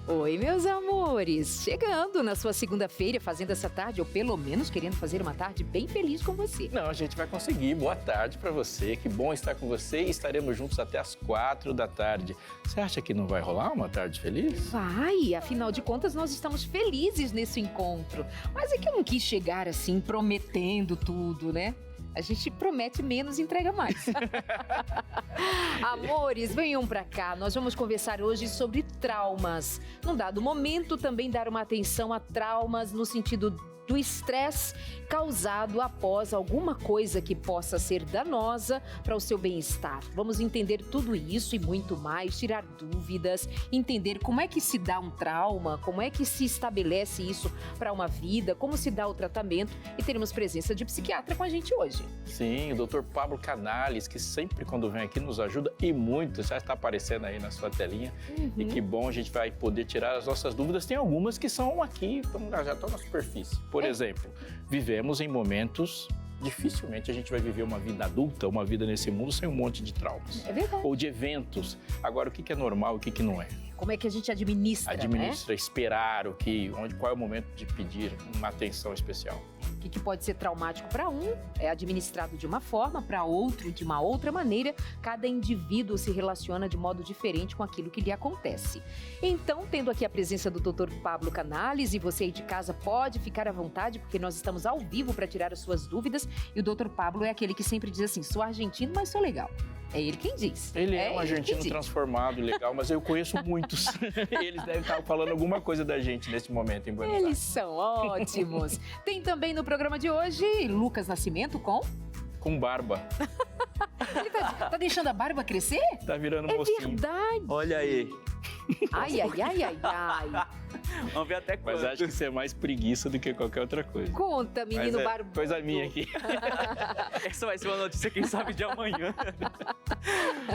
Oi, meus amores! Chegando na sua segunda-feira, fazendo essa tarde, ou pelo menos querendo fazer uma tarde bem feliz com você. Não, a gente vai conseguir. Boa tarde para você. Que bom estar com você e estaremos juntos até as 4 da tarde. Você acha que não vai rolar uma tarde feliz? Vai! Afinal de contas, nós estamos felizes nesse encontro. Mas é que eu não quis chegar assim, prometendo tudo, né? A gente promete menos e entrega mais. Amores, venham pra cá. Nós vamos conversar hoje sobre traumas. Num dado momento, também dar uma atenção a traumas no sentido do estresse causado após alguma coisa que possa ser danosa para o seu bem-estar. Vamos entender tudo isso e muito mais, tirar dúvidas, entender como é que se dá um trauma, como é que se estabelece isso para uma vida, como se dá o tratamento, e teremos presença de psiquiatra com a gente hoje. Sim, o Dr. Pablo Canales, que sempre quando vem aqui nos ajuda e muito, já está aparecendo aí na sua telinha. E que bom, a gente vai poder tirar as nossas dúvidas. Tem algumas que são aqui, já estão na superfície. Por exemplo, vivemos em momentos, dificilmente a gente vai viver uma vida adulta, uma vida nesse mundo sem um monte de traumas. É verdade. Ou de eventos. Agora, o que é normal e o que não é? Como é que a gente administra, Administra, esperar qual é o momento de pedir uma atenção especial. O que pode ser traumático para um é administrado de uma forma, para outro de uma outra maneira. Cada indivíduo se relaciona de modo diferente com aquilo que lhe acontece. Então, tendo aqui a presença do Dr. Pablo Canales, e você aí de casa pode ficar à vontade, porque nós estamos ao vivo para tirar as suas dúvidas. E o Dr. Pablo é aquele que sempre diz assim: sou argentino, mas sou legal. É ele quem diz. Ele é um argentino transformado, legal, mas eu conheço muitos. Eles devem estar falando alguma coisa da gente nesse momento em Buenos Aires. Eles são ótimos. Tem também no programa de hoje Lucas Nascimento com barba. Ele tá deixando a barba crescer? Tá virando mocinho. É verdade. Olha aí. Ai. Vamos ver até quando. Mas acho que isso é mais preguiça do que qualquer outra coisa. Conta, menino barbudo. Coisa minha aqui. Essa vai ser uma notícia, quem sabe, de amanhã.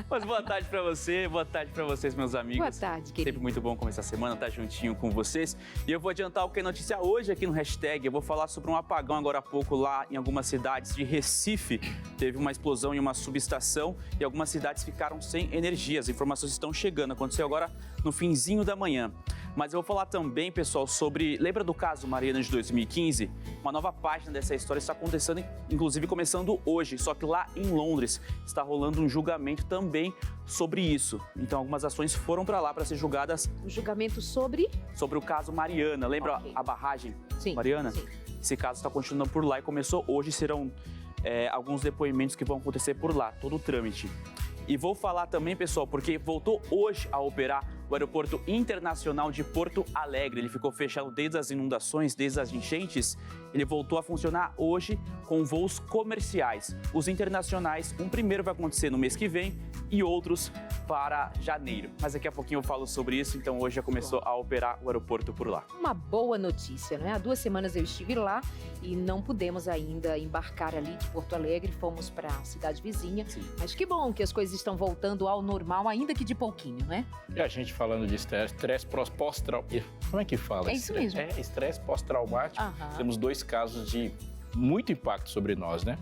Mas boa tarde pra você, boa tarde pra vocês, meus amigos. Boa tarde, querido. Sempre muito bom começar a semana, estar juntinho com vocês. E eu vou adiantar o que é notícia hoje aqui no hashtag. Eu vou falar sobre um apagão agora há pouco lá em algumas cidades de Recife. Teve uma explosão em uma subestação e algumas cidades ficaram sem energia. As informações estão chegando, aconteceu agora no finzinho da manhã. Mas eu vou falar também, pessoal, sobre... Lembra do caso Mariana de 2015? Uma nova página dessa história está acontecendo, inclusive começando hoje. Só que lá em Londres está rolando um julgamento também sobre isso. Então, algumas ações foram para lá para ser julgadas. Um julgamento sobre? Sobre o caso Mariana. Lembra a barragem Mariana? Sim. Esse caso está continuando por lá e começou hoje. Serão alguns depoimentos que vão acontecer por lá, todo o trâmite. E vou falar também, pessoal, porque voltou hoje a operar o Aeroporto Internacional de Porto Alegre. Ele ficou fechado desde as inundações, desde as enchentes. Ele voltou a funcionar hoje com voos comerciais. Os internacionais, um primeiro vai acontecer no mês que vem e outros para janeiro. Mas daqui a pouquinho eu falo sobre isso, então hoje já começou a operar o aeroporto por lá. Uma boa notícia, não é? Há 2 semanas eu estive lá e não pudemos ainda embarcar ali de Porto Alegre, fomos para a cidade vizinha. Sim. Mas que bom que as coisas estão voltando ao normal, ainda que de pouquinho, né? E a gente falando de estresse pós-traumático. Como é que fala? É isso mesmo. Estresse pós-traumático. Aham. Temos 2 casos de muito impacto sobre nós, né?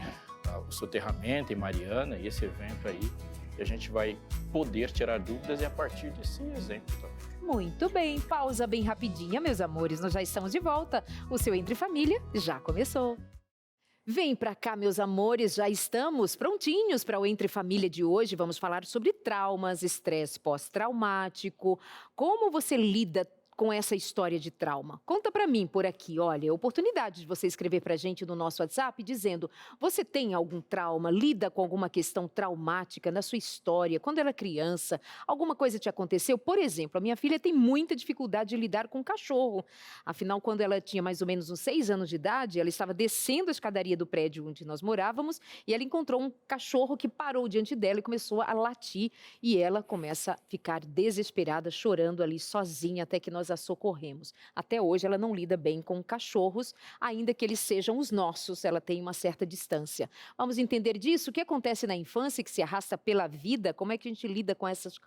O soterramento em Mariana e esse evento aí. E a gente vai poder tirar dúvidas e a partir desse exemplo também. Muito bem, pausa bem rapidinha, meus amores, nós já estamos de volta. O seu Entre Família já começou. Vem pra cá, meus amores, já estamos prontinhos para o Entre Família de hoje. Vamos falar sobre traumas, estresse pós-traumático, como você lida com essa história de trauma. Conta pra mim por aqui, olha, oportunidade de você escrever pra gente no nosso WhatsApp dizendo: você tem algum trauma, lida com alguma questão traumática na sua história, quando era criança, alguma coisa te aconteceu? Por exemplo, a minha filha tem muita dificuldade de lidar com cachorro. Afinal, quando ela tinha mais ou menos uns 6 anos de idade, ela estava descendo a escadaria do prédio onde nós morávamos e ela encontrou um cachorro que parou diante dela e começou a latir, e ela começa a ficar desesperada, chorando ali sozinha, até que nós a socorremos. Até hoje ela não lida bem com cachorros, ainda que eles sejam os nossos, ela tem uma certa distância. Vamos entender disso? O que acontece na infância que se arrasta pela vida? Como é que a gente lida com essas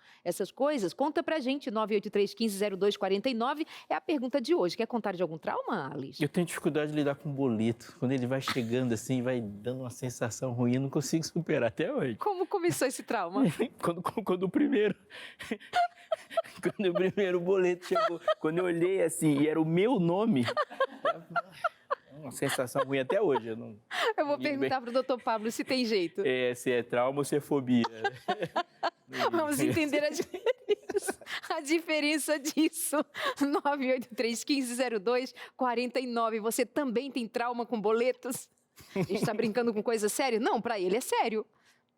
coisas? Conta pra gente, 983-150249 é a pergunta de hoje. Quer contar de algum trauma, Alice? Eu tenho dificuldade de lidar com boleto. Quando ele vai chegando assim, vai dando uma sensação ruim, eu não consigo superar até hoje. Como começou esse trauma? Quando o primeiro Quando o primeiro boleto chegou, quando eu olhei assim e era o meu nome, uma sensação ruim até hoje. Eu vou perguntar para o doutor Pablo se tem jeito. Se é trauma ou se é fobia. Vamos entender a diferença disso. 983-1502-49. Você também tem trauma com boletos? A gente está brincando com coisa séria? Não, para ele é sério.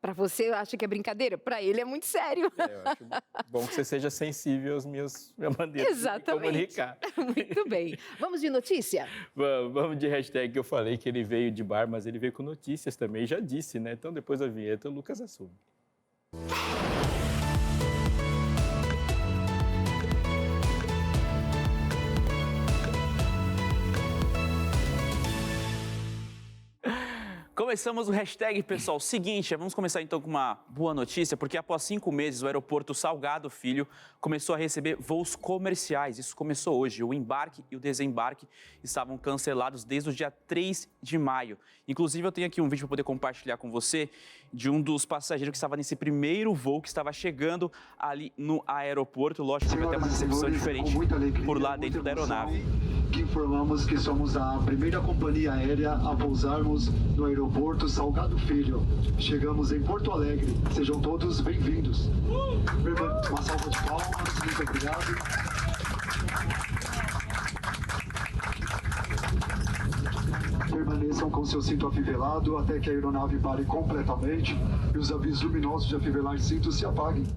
Para você, acha que é brincadeira? Para ele é muito sério. Eu acho bom que você seja sensível às minhas maneiras de comunicar. Muito bem. Vamos de notícia? Vamos de hashtag, que eu falei que ele veio de bar, mas ele veio com notícias também, já disse, né? Então, depois da vinheta, o Lucas assume. Começamos o hashtag, pessoal. Seguinte, vamos começar então com uma boa notícia, porque após 5 meses o aeroporto Salgado Filho começou a receber voos comerciais. Isso começou hoje. O embarque e o desembarque estavam cancelados desde o dia 3 de maio. Inclusive, eu tenho aqui um vídeo para poder compartilhar com você de um dos passageiros que estava nesse primeiro voo que estava chegando ali no aeroporto. Lógico, teve até uma recepção diferente por lá dentro da aeronave. Que informamos que somos a primeira companhia aérea a pousarmos no aeroporto Salgado Filho. Chegamos em Porto Alegre. Sejam todos bem-vindos. Uma salva de palmas. Muito obrigado. Permaneçam com seu cinto afivelado até que a aeronave pare completamente e os avisos luminosos de afivelar cintos se apaguem.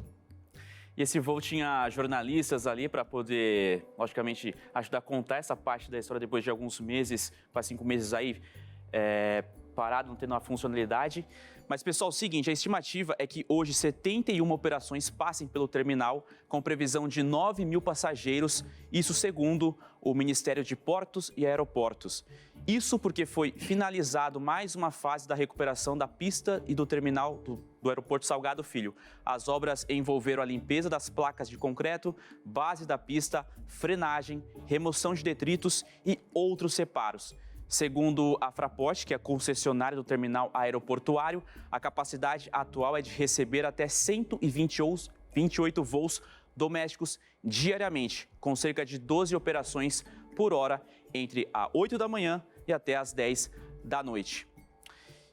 E esse voo tinha jornalistas ali para poder, logicamente, ajudar a contar essa parte da história depois de alguns meses, quase 5 meses aí, parado, não tendo uma funcionalidade. Mas, pessoal, é o seguinte, a estimativa é que hoje 71 operações passem pelo terminal, com previsão de 9.000 passageiros, isso segundo o Ministério de Portos e Aeroportos. Isso porque foi finalizado mais uma fase da recuperação da pista e do terminal do aeroporto Salgado Filho. As obras envolveram a limpeza das placas de concreto, base da pista, frenagem, remoção de detritos e outros reparos. Segundo a Fraport, que é a concessionária do terminal aeroportuário, a capacidade atual é de receber até 128 voos domésticos diariamente, com cerca de 12 operações por hora, entre as 8 da manhã e até as 10 da noite.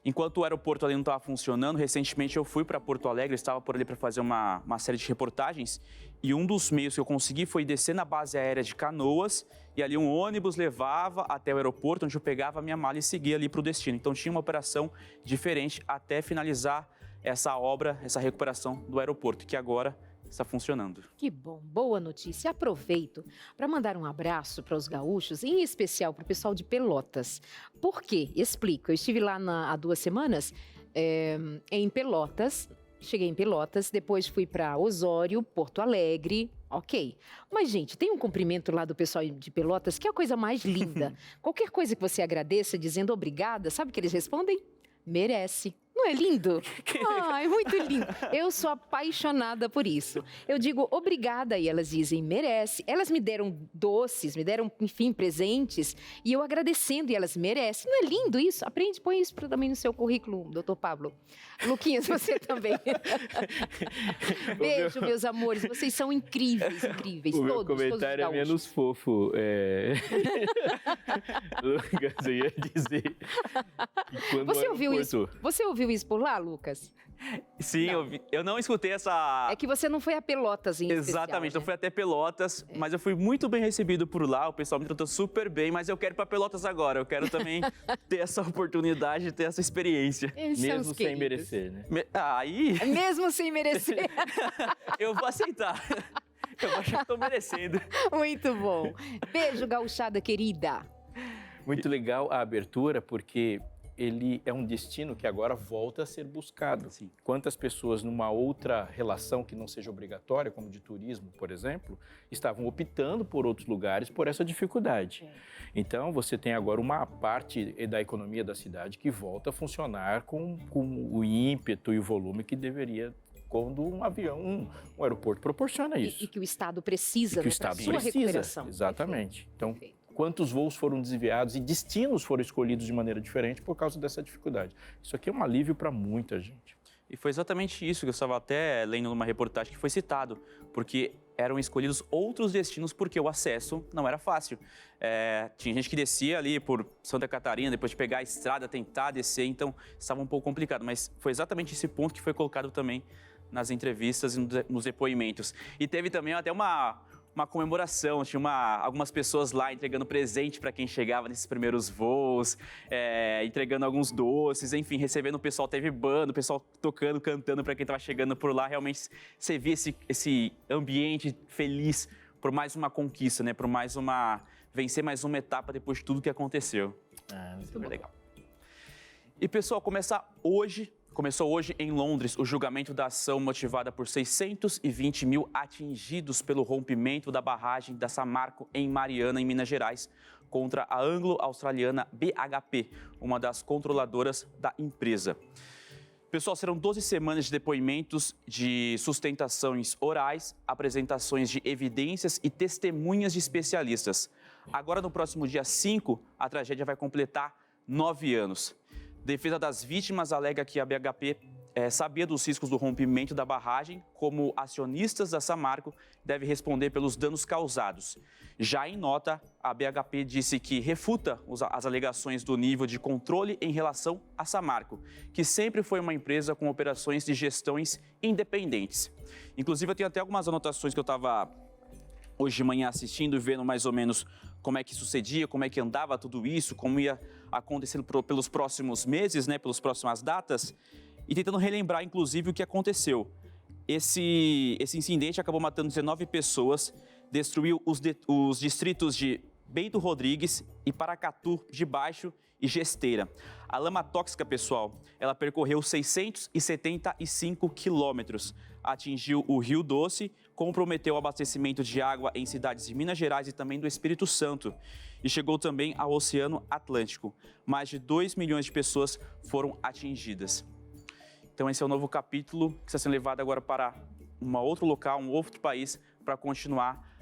Enquanto o aeroporto ali não estava funcionando, recentemente eu fui para Porto Alegre, estava por ali para fazer uma série de reportagens, e um dos meios que eu consegui foi descer na base aérea de Canoas, e ali um ônibus levava até o aeroporto, onde eu pegava a minha mala e seguia ali para o destino. Então tinha uma operação diferente até finalizar essa obra, essa recuperação do aeroporto, que agora está funcionando. Que bom, boa notícia. Aproveito para mandar um abraço para os gaúchos, em especial para o pessoal de Pelotas. Por quê? Explico. Eu estive lá há 2 semanas em Pelotas, cheguei em Pelotas, depois fui para Osório, Porto Alegre, ok. Mas, gente, tem um cumprimento lá do pessoal de Pelotas que é a coisa mais linda. Qualquer coisa que você agradeça dizendo obrigada, sabe o que eles respondem? Merece. Não é lindo? Ai, muito lindo. Eu sou apaixonada por isso. Eu digo obrigada e elas dizem merece. Elas me deram doces, me deram, enfim, presentes e eu agradecendo e elas merecem. Não é lindo isso? Aprende, põe isso também no seu currículo, doutor Pablo. Luquinhas, você também. Beijo, meus amores. Vocês são incríveis, incríveis. O todos, meu comentário todos é menos fofo. Lucas, eu ia dizer que quando Você ouviu isso? Você ouviu isso por lá, Lucas? Sim, eu não escutei essa... É que você não foi a Pelotas em especial, Exatamente, né? eu fui até Pelotas, mas eu fui muito bem recebido por lá, o pessoal me tratou super bem, mas eu quero ir para Pelotas agora, eu quero também ter essa oportunidade, ter essa experiência. Eles são mesmo os sem queridos. merecer, né? Aí Mesmo sem merecer. eu vou aceitar, eu acho que estou merecendo. Muito bom. Beijo, gauchada querida. Muito legal a abertura, porque ele é um destino que agora volta a ser buscado. Sim. Quantas pessoas numa outra relação que não seja obrigatória, como de turismo, por exemplo, estavam optando por outros lugares por essa dificuldade. Então, você tem agora uma parte da economia da cidade que volta a funcionar com o ímpeto e o volume que deveria quando um avião, um aeroporto proporciona isso. E que o Estado precisa, Que o né, para Estado sua precisa, recuperação. exatamente. Então, Perfeito. quantos voos foram desviados e destinos foram escolhidos de maneira diferente por causa dessa dificuldade. Isso aqui é um alívio para muita gente. E foi exatamente isso que eu estava até lendo numa reportagem que foi citado, porque eram escolhidos outros destinos porque o acesso não era fácil. Tinha gente que descia ali por Santa Catarina, depois de pegar a estrada, tentar descer, então estava um pouco complicado. Mas foi exatamente esse ponto que foi colocado também nas entrevistas e nos depoimentos. E teve também até uma comemoração, tinha algumas pessoas lá entregando presente para quem chegava nesses primeiros voos, entregando alguns doces, enfim, recebendo o pessoal, teve banda, o pessoal tocando, cantando para quem estava chegando por lá. Realmente você via esse ambiente feliz por mais uma conquista, né? Por vencer mais uma etapa depois de tudo que aconteceu. Super legal. E pessoal, Começou hoje em Londres o julgamento da ação motivada por 620 mil atingidos pelo rompimento da barragem da Samarco em Mariana, em Minas Gerais, contra a anglo-australiana BHP, uma das controladoras da empresa. Pessoal, serão 12 semanas de depoimentos de sustentações orais, apresentações de evidências e testemunhas de especialistas. Agora, no próximo dia 5, a tragédia vai completar 9 anos. Defesa das vítimas alega que a BHP sabia dos riscos do rompimento da barragem, como acionistas da Samarco deve responder pelos danos causados. Já em nota, a BHP disse que refuta as alegações do nível de controle em relação à Samarco, que sempre foi uma empresa com operações de gestões independentes. Inclusive, eu tenho até algumas anotações que eu estava hoje de manhã assistindo e vendo mais ou menos como é que sucedia, como é que andava tudo isso, como ia acontecendo pelos próximos meses, né, pelas próximas datas, e tentando relembrar, inclusive, o que aconteceu. Esse incidente acabou matando 19 pessoas, destruiu os distritos de Bento Rodrigues e Paracatu de Baixo e Gesteira. A lama tóxica, pessoal, ela percorreu 675 quilômetros, atingiu o Rio Doce, comprometeu o abastecimento de água em cidades de Minas Gerais e também do Espírito Santo e chegou também ao Oceano Atlântico. Mais de 2 milhões de pessoas foram atingidas. Então esse é o novo capítulo que está sendo levado agora para um outro local, um outro país, para continuar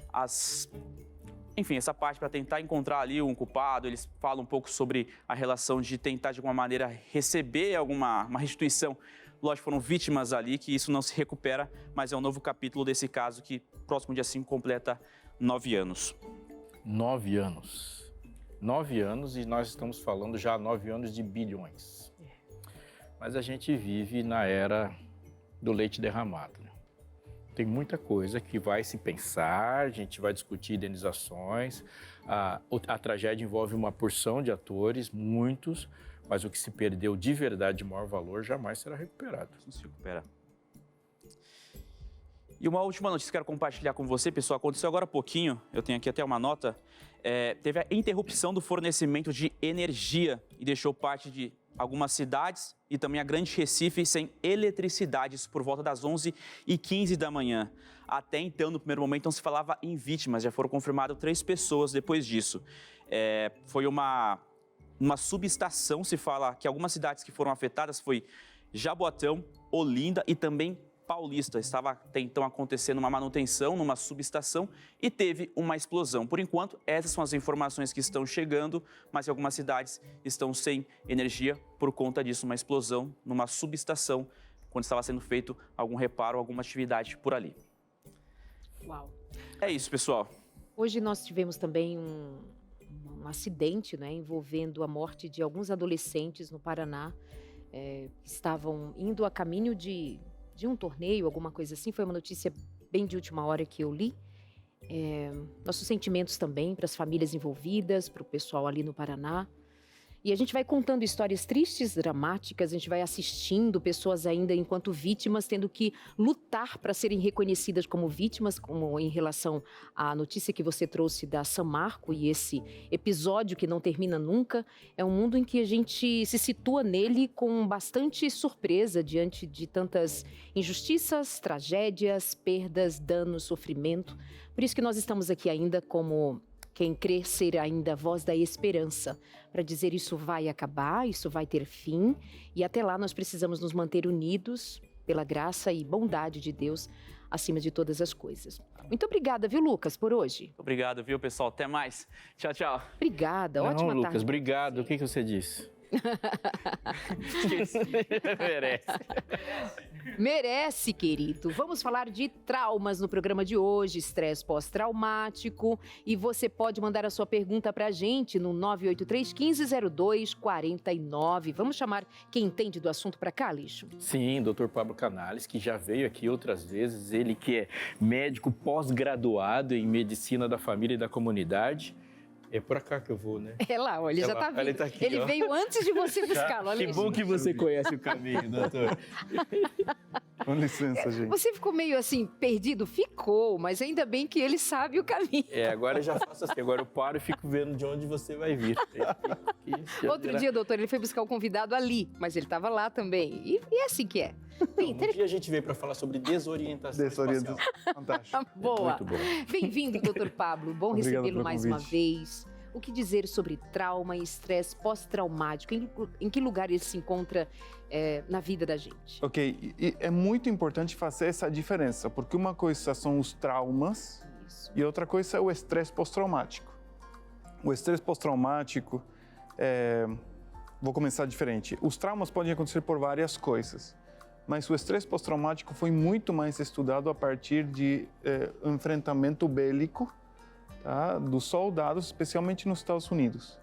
essa parte para tentar encontrar ali um culpado. Eles falam um pouco sobre a relação de tentar de alguma maneira receber uma restituição. Lógico, foram vítimas ali, que isso não se recupera, mas é um novo capítulo desse caso que próximo dia 5 completa 9 anos. 9 anos. 9 anos e nós estamos falando já há 9 anos de bilhões. Mas a gente vive na era do leite derramado, né? Tem muita coisa que vai se pensar, a gente vai discutir indenizações. A tragédia envolve uma porção de atores, muitos, mas o que se perdeu de verdade de maior valor jamais será recuperado. Não se recupera. E uma última notícia que quero compartilhar com você, pessoal. Aconteceu agora há pouquinho, eu tenho aqui até uma nota. Teve a interrupção do fornecimento de energia e deixou parte de algumas cidades e também a Grande Recife sem eletricidade, isso por volta das 11h15 da manhã. Até então, no primeiro momento, não se falava em vítimas, já foram confirmadas 3 pessoas depois disso. Foi uma subestação, se fala que algumas cidades que foram afetadas foi Jaboatão, Olinda e também Paulista. Estava até então acontecendo uma manutenção numa subestação e teve uma explosão. Por enquanto, essas são as informações que estão chegando, mas algumas cidades estão sem energia por conta disso, uma explosão numa subestação, quando estava sendo feito algum reparo, alguma atividade por ali. Uau! É isso, pessoal. Hoje nós tivemos também um acidente, né, envolvendo a morte de alguns adolescentes no Paraná, que estavam indo a caminho de um torneio, alguma coisa assim. Foi uma notícia bem de última hora que eu li. Nossos sentimentos também para as famílias envolvidas, para o pessoal ali no Paraná. E a gente vai contando histórias tristes, dramáticas, a gente vai assistindo pessoas ainda enquanto vítimas, tendo que lutar para serem reconhecidas como vítimas, como em relação à notícia que você trouxe da Samarco e esse episódio que não termina nunca. É um mundo em que a gente se situa nele com bastante surpresa diante de tantas injustiças, tragédias, perdas, danos, sofrimento. Por isso que nós estamos aqui ainda como quem crê ser ainda a voz da esperança, para dizer isso vai acabar, isso vai ter fim, e até lá nós precisamos nos manter unidos pela graça e bondade de Deus acima de todas as coisas. Muito obrigada, viu, Lucas, por hoje. Obrigado, viu, pessoal? Até mais. Tchau, tchau. Obrigada, ótima tarde. Lucas, obrigado. O que você disse? Merece. Merece, querido. Vamos falar de traumas no programa de hoje, estresse pós-traumático. E você pode mandar a sua pergunta pra gente no 983-1502-49. Vamos chamar quem entende do assunto pra cá, Lixo? Sim, Dr. Pablo Canales, que já veio aqui outras vezes, ele que é médico pós-graduado em medicina da família e da comunidade. É por cá que eu vou, né? É lá, ó, ele já tá vindo. Ele tá aqui, ele ó. veio antes de você buscá-lo, olha Que isso. bom que você conhece o caminho, doutor. Com licença, gente. Você ficou meio assim, perdido? Ficou, mas ainda bem que ele sabe o caminho. Agora eu já faço assim, agora eu paro e fico vendo de onde você vai vir. Outro dia, doutor, ele foi buscar o convidado ali, mas ele estava lá também. E é assim que é. Um dia a gente veio para falar sobre desorientação espacial. Fantástico. Boa. Muito bom. Bem-vindo, doutor Pablo. Bom Obrigado recebê-lo pelo mais convite. uma vez. O que dizer sobre trauma e estresse pós-traumático? Em que lugar ele se encontra na vida da gente? Ok, e é muito importante fazer essa diferença, porque uma coisa são os traumas Isso. e outra coisa é o estresse pós-traumático. O estresse pós-traumático, vou começar diferente. Os traumas podem acontecer por várias coisas, mas o estresse pós-traumático foi muito mais estudado a partir de enfrentamento bélico, tá, dos soldados, especialmente nos Estados Unidos.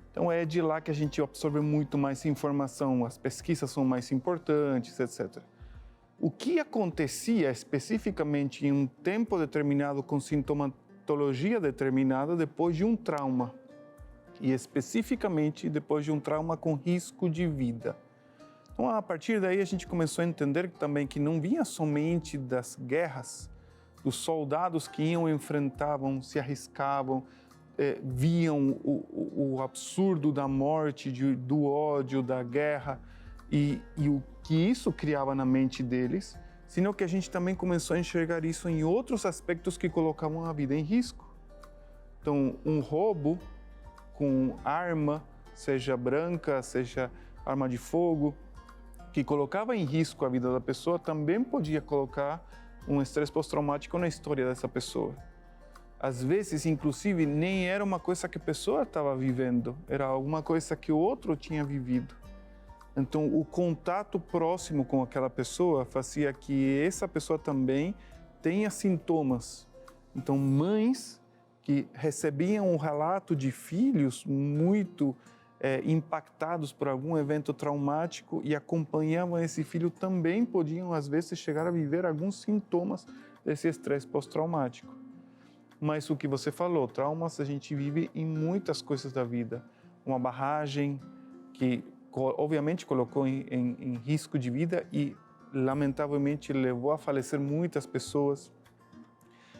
Então é de lá que a gente absorve muito mais informação, as pesquisas são mais importantes, etc. O que acontecia especificamente em um tempo determinado com sintomatologia determinada depois de um trauma, e especificamente depois de um trauma com risco de vida. Então, a partir daí, a gente começou a entender também que não vinha somente das guerras, dos soldados que iam, enfrentavam, se arriscavam, viam o absurdo da morte, do ódio, da guerra e o que isso criava na mente deles, sino que a gente também começou a enxergar isso em outros aspectos que colocavam a vida em risco. Então, um roubo com arma, seja branca, seja arma de fogo, que colocava em risco a vida da pessoa, também podia colocar um estresse pós-traumático na história dessa pessoa. Às vezes, inclusive, nem era uma coisa que a pessoa estava vivendo, era alguma coisa que o outro tinha vivido. Então, o contato próximo com aquela pessoa fazia que essa pessoa também tenha sintomas. Então, mães que recebiam um relato de filhos muito impactados por algum evento traumático e acompanhavam esse filho também podiam, às vezes, chegar a viver alguns sintomas desse estresse pós-traumático. Mas o que você falou, traumas a gente vive em muitas coisas da vida. Uma barragem que, obviamente, colocou em risco de vida e, lamentavelmente, levou a falecer muitas pessoas.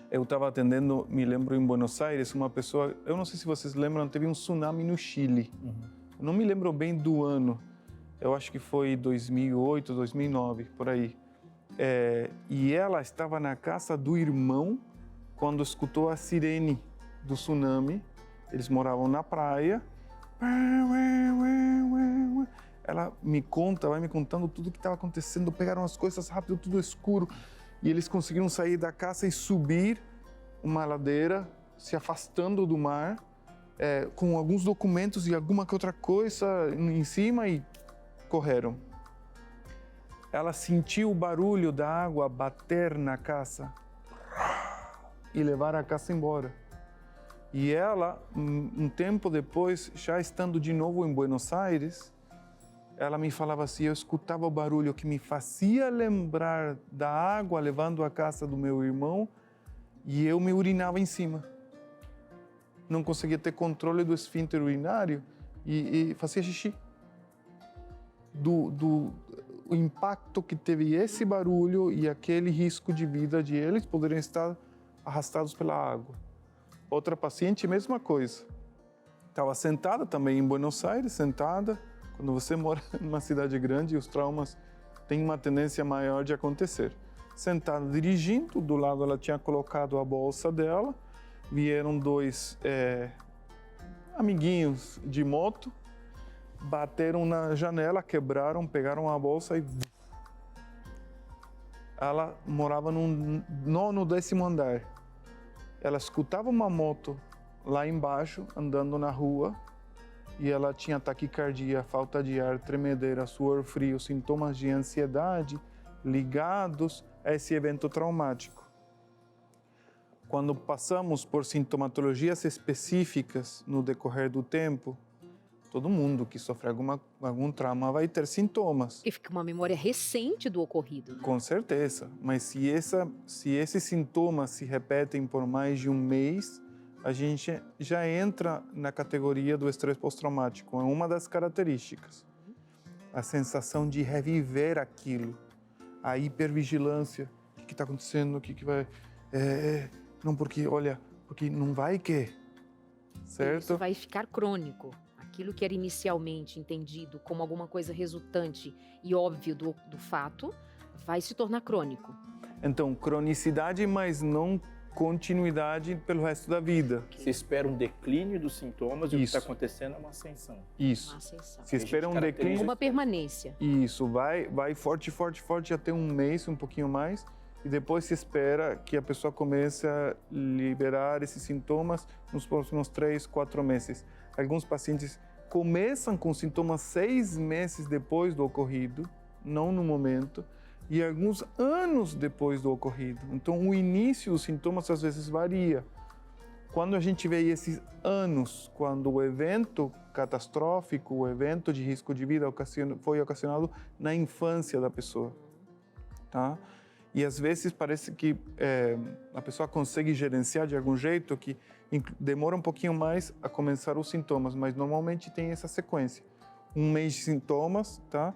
Eu estava atendendo, me lembro, em Buenos Aires, uma pessoa, eu não sei se vocês lembram, teve um tsunami no Chile. Eu não me lembro bem do ano, eu acho que foi 2008, 2009, por aí. E ela estava na casa do irmão quando escutou a sirene do tsunami. Eles moravam na praia. Ela vai me contando tudo o que estava acontecendo, pegaram as coisas rápido, tudo escuro. E eles conseguiram sair da casa e subir uma ladeira, se afastando do mar, com alguns documentos e alguma que outra coisa em cima e correram. Ela sentiu o barulho da água bater na casa e levar a casa embora. E ela, um tempo depois, já estando de novo em Buenos Aires, ela me falava assim, eu escutava o barulho que me fazia lembrar da água levando a casa do meu irmão e eu me urinava em cima. Não conseguia ter controle do esfíncter urinário e fazia xixi. O impacto que teve esse barulho e aquele risco de vida de eles poderem estar arrastados pela água. Outra paciente, mesma coisa. Estava sentada também em Buenos Aires, sentada. Quando você mora numa cidade grande, os traumas têm uma tendência maior de acontecer. Sentada dirigindo, do lado ela tinha colocado a bolsa dela, vieram dois amiguinhos de moto, bateram na janela, quebraram, pegaram a bolsa e... Ela morava no 10º andar. Ela escutava uma moto lá embaixo, andando na rua, e ela tinha taquicardia, falta de ar, tremedeira, suor frio, sintomas de ansiedade ligados a esse evento traumático. Quando passamos por sintomatologias específicas no decorrer do tempo, todo mundo que sofre algum trauma vai ter sintomas. E fica uma memória recente do ocorrido. Né? Com certeza, mas se esses sintomas se repetem por mais de um mês, a gente já entra na categoria do estresse pós-traumático. É uma das características. A sensação de reviver aquilo, a hipervigilância. O que está acontecendo? O que vai... Não, porque não vai que... Certo? Isso vai ficar crônico. Aquilo que era inicialmente entendido como alguma coisa resultante e óbvio do fato, vai se tornar crônico. Então, cronicidade, mas não continuidade pelo resto da vida. Se espera um declínio dos sintomas e o que está acontecendo é uma ascensão. Isso. Uma ascensão. Se espera um declínio... Uma permanência. Isso, vai forte, até um mês, um pouquinho mais, e depois se espera que a pessoa comece a liberar esses sintomas nos próximos 3, 4 meses. Alguns pacientes começam com sintomas 6 meses depois do ocorrido, não no momento, e alguns anos depois do ocorrido. Então, o início dos sintomas às vezes varia. Quando a gente vê esses anos, quando o evento catastrófico, o evento de risco de vida foi ocasionado na infância da pessoa, tá? E às vezes parece que a pessoa consegue gerenciar de algum jeito que demora um pouquinho mais a começar os sintomas, mas normalmente tem essa sequência. Um mês de sintomas, tá?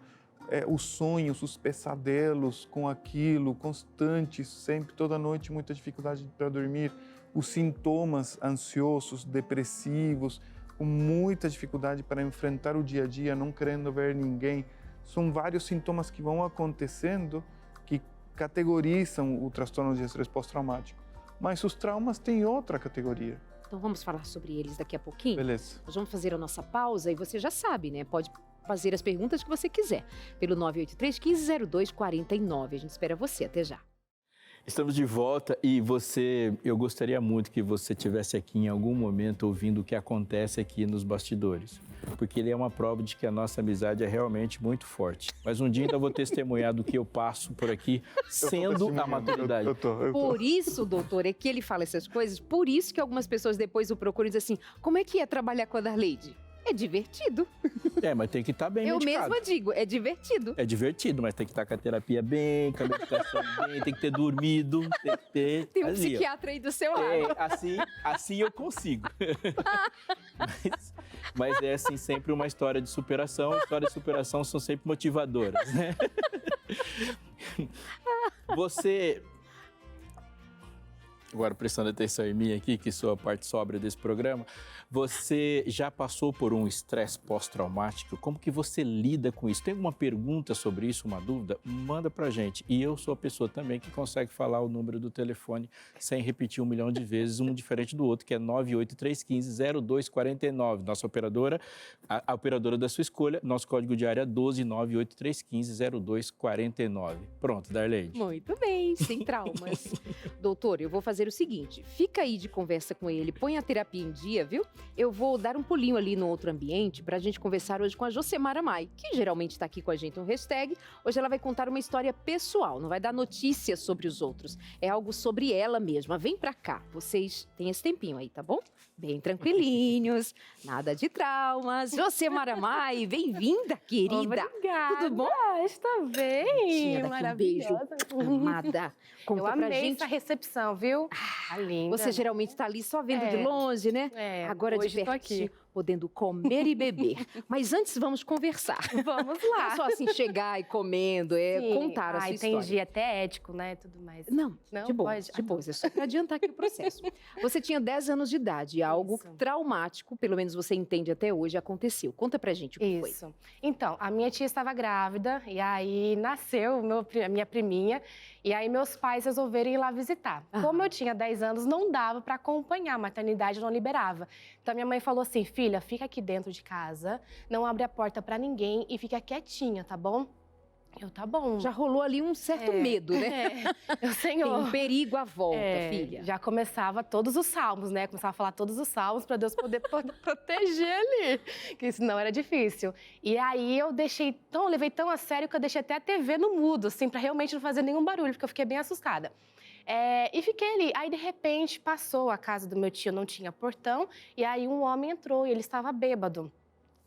Os sonhos, os pesadelos com aquilo, constantes, sempre, toda noite, muita dificuldade para dormir. Os sintomas ansiosos, depressivos, com muita dificuldade para enfrentar o dia a dia, não querendo ver ninguém. São vários sintomas que vão acontecendo que categorizam o transtorno de estresse pós-traumático. Mas os traumas têm outra categoria. Então vamos falar sobre eles daqui a pouquinho? Beleza. Nós vamos fazer a nossa pausa e você já sabe, né? Pode fazer as perguntas que você quiser pelo 983-1502-49. A gente espera você. Até já. Estamos de volta e eu gostaria muito que você estivesse aqui em algum momento ouvindo o que acontece aqui nos bastidores, porque ele é uma prova de que a nossa amizade é realmente muito forte. Mas um dia ainda vou testemunhar do que eu passo por aqui, sendo a maturidade. Eu tô. Por isso, doutor, é que ele fala essas coisas, por isso que algumas pessoas depois o procuram e dizem assim, como é que é trabalhar com a Darleide? É divertido. Mas tem que estar bem Eu medicado. mesma digo, é divertido. É divertido, mas tem que estar com a terapia bem, com a medicação bem, tem que ter dormido, tem que ter... Tem um psiquiatra aí do seu lado. Assim eu consigo. mas é assim, sempre uma história de superação. Histórias de superação são sempre motivadoras, né? Você... Agora, prestando atenção em mim aqui, que sou a parte sóbria desse programa, você já passou por um estresse pós-traumático? Como que você lida com isso? Tem alguma pergunta sobre isso, uma dúvida? Manda pra gente. E eu sou a pessoa também que consegue falar o número do telefone sem repetir 1 milhão de vezes, um diferente do outro, que é 98315-0249. Nossa operadora, a operadora da sua escolha, nosso código de área 12 98315-0249. Pronto, Darleide. Muito bem, sem traumas. Doutor, eu vou fazer o seguinte, fica aí de conversa com ele, põe a terapia em dia, viu? Eu vou dar um pulinho ali no outro ambiente pra gente conversar hoje com a Josemara Mai, que geralmente tá aqui com a gente no hashtag. Hoje ela vai contar uma história pessoal, não vai dar notícias sobre os outros. É algo sobre ela mesma. Vem pra cá, vocês têm esse tempinho aí, tá bom? Bem tranquilinhos, nada de traumas. Josemara Mai, bem-vinda, querida. Obrigada. Tudo bom? Estou bem, Tia, daqui um beijo, amada. Conta Eu pra amei gente. essa recepção, viu? Linda. Você geralmente tá ali só vendo de longe, né? Agora de hoje tô pertinho, aqui. podendo comer e beber. Mas antes vamos conversar. Vamos Não lá. é só assim chegar e comendo, Sim. contar a sua história. Entendi, até ético, né, tudo mais. Não, Não, de boa, pode? de boa. É só pra adiantar aqui o processo. Você tinha 10 anos de idade e algo Isso. traumático, pelo menos você entende até hoje, aconteceu. Conta pra gente o que foi. Isso. Então, a minha tia estava grávida e aí nasceu a minha priminha e aí meus pais resolveram ir lá visitar. Ah. Como eu tinha 10 anos, não dava para acompanhar, a maternidade não liberava. Então, minha mãe falou assim, filha, fica aqui dentro de casa, não abre a porta para ninguém e fica quietinha, tá bom? Tá bom. Já rolou ali um certo medo, né? Senhor. Tem um perigo à volta, filha. Já começava todos os salmos, né? Começava a falar todos os salmos para Deus poder proteger ali, que senão era difícil. E aí eu levei tão a sério que eu deixei até a TV no mudo, assim, para realmente não fazer nenhum barulho, porque eu fiquei bem assustada. E fiquei ali. Aí, de repente, passou a casa do meu tio, não tinha portão, e aí um homem entrou e ele estava bêbado.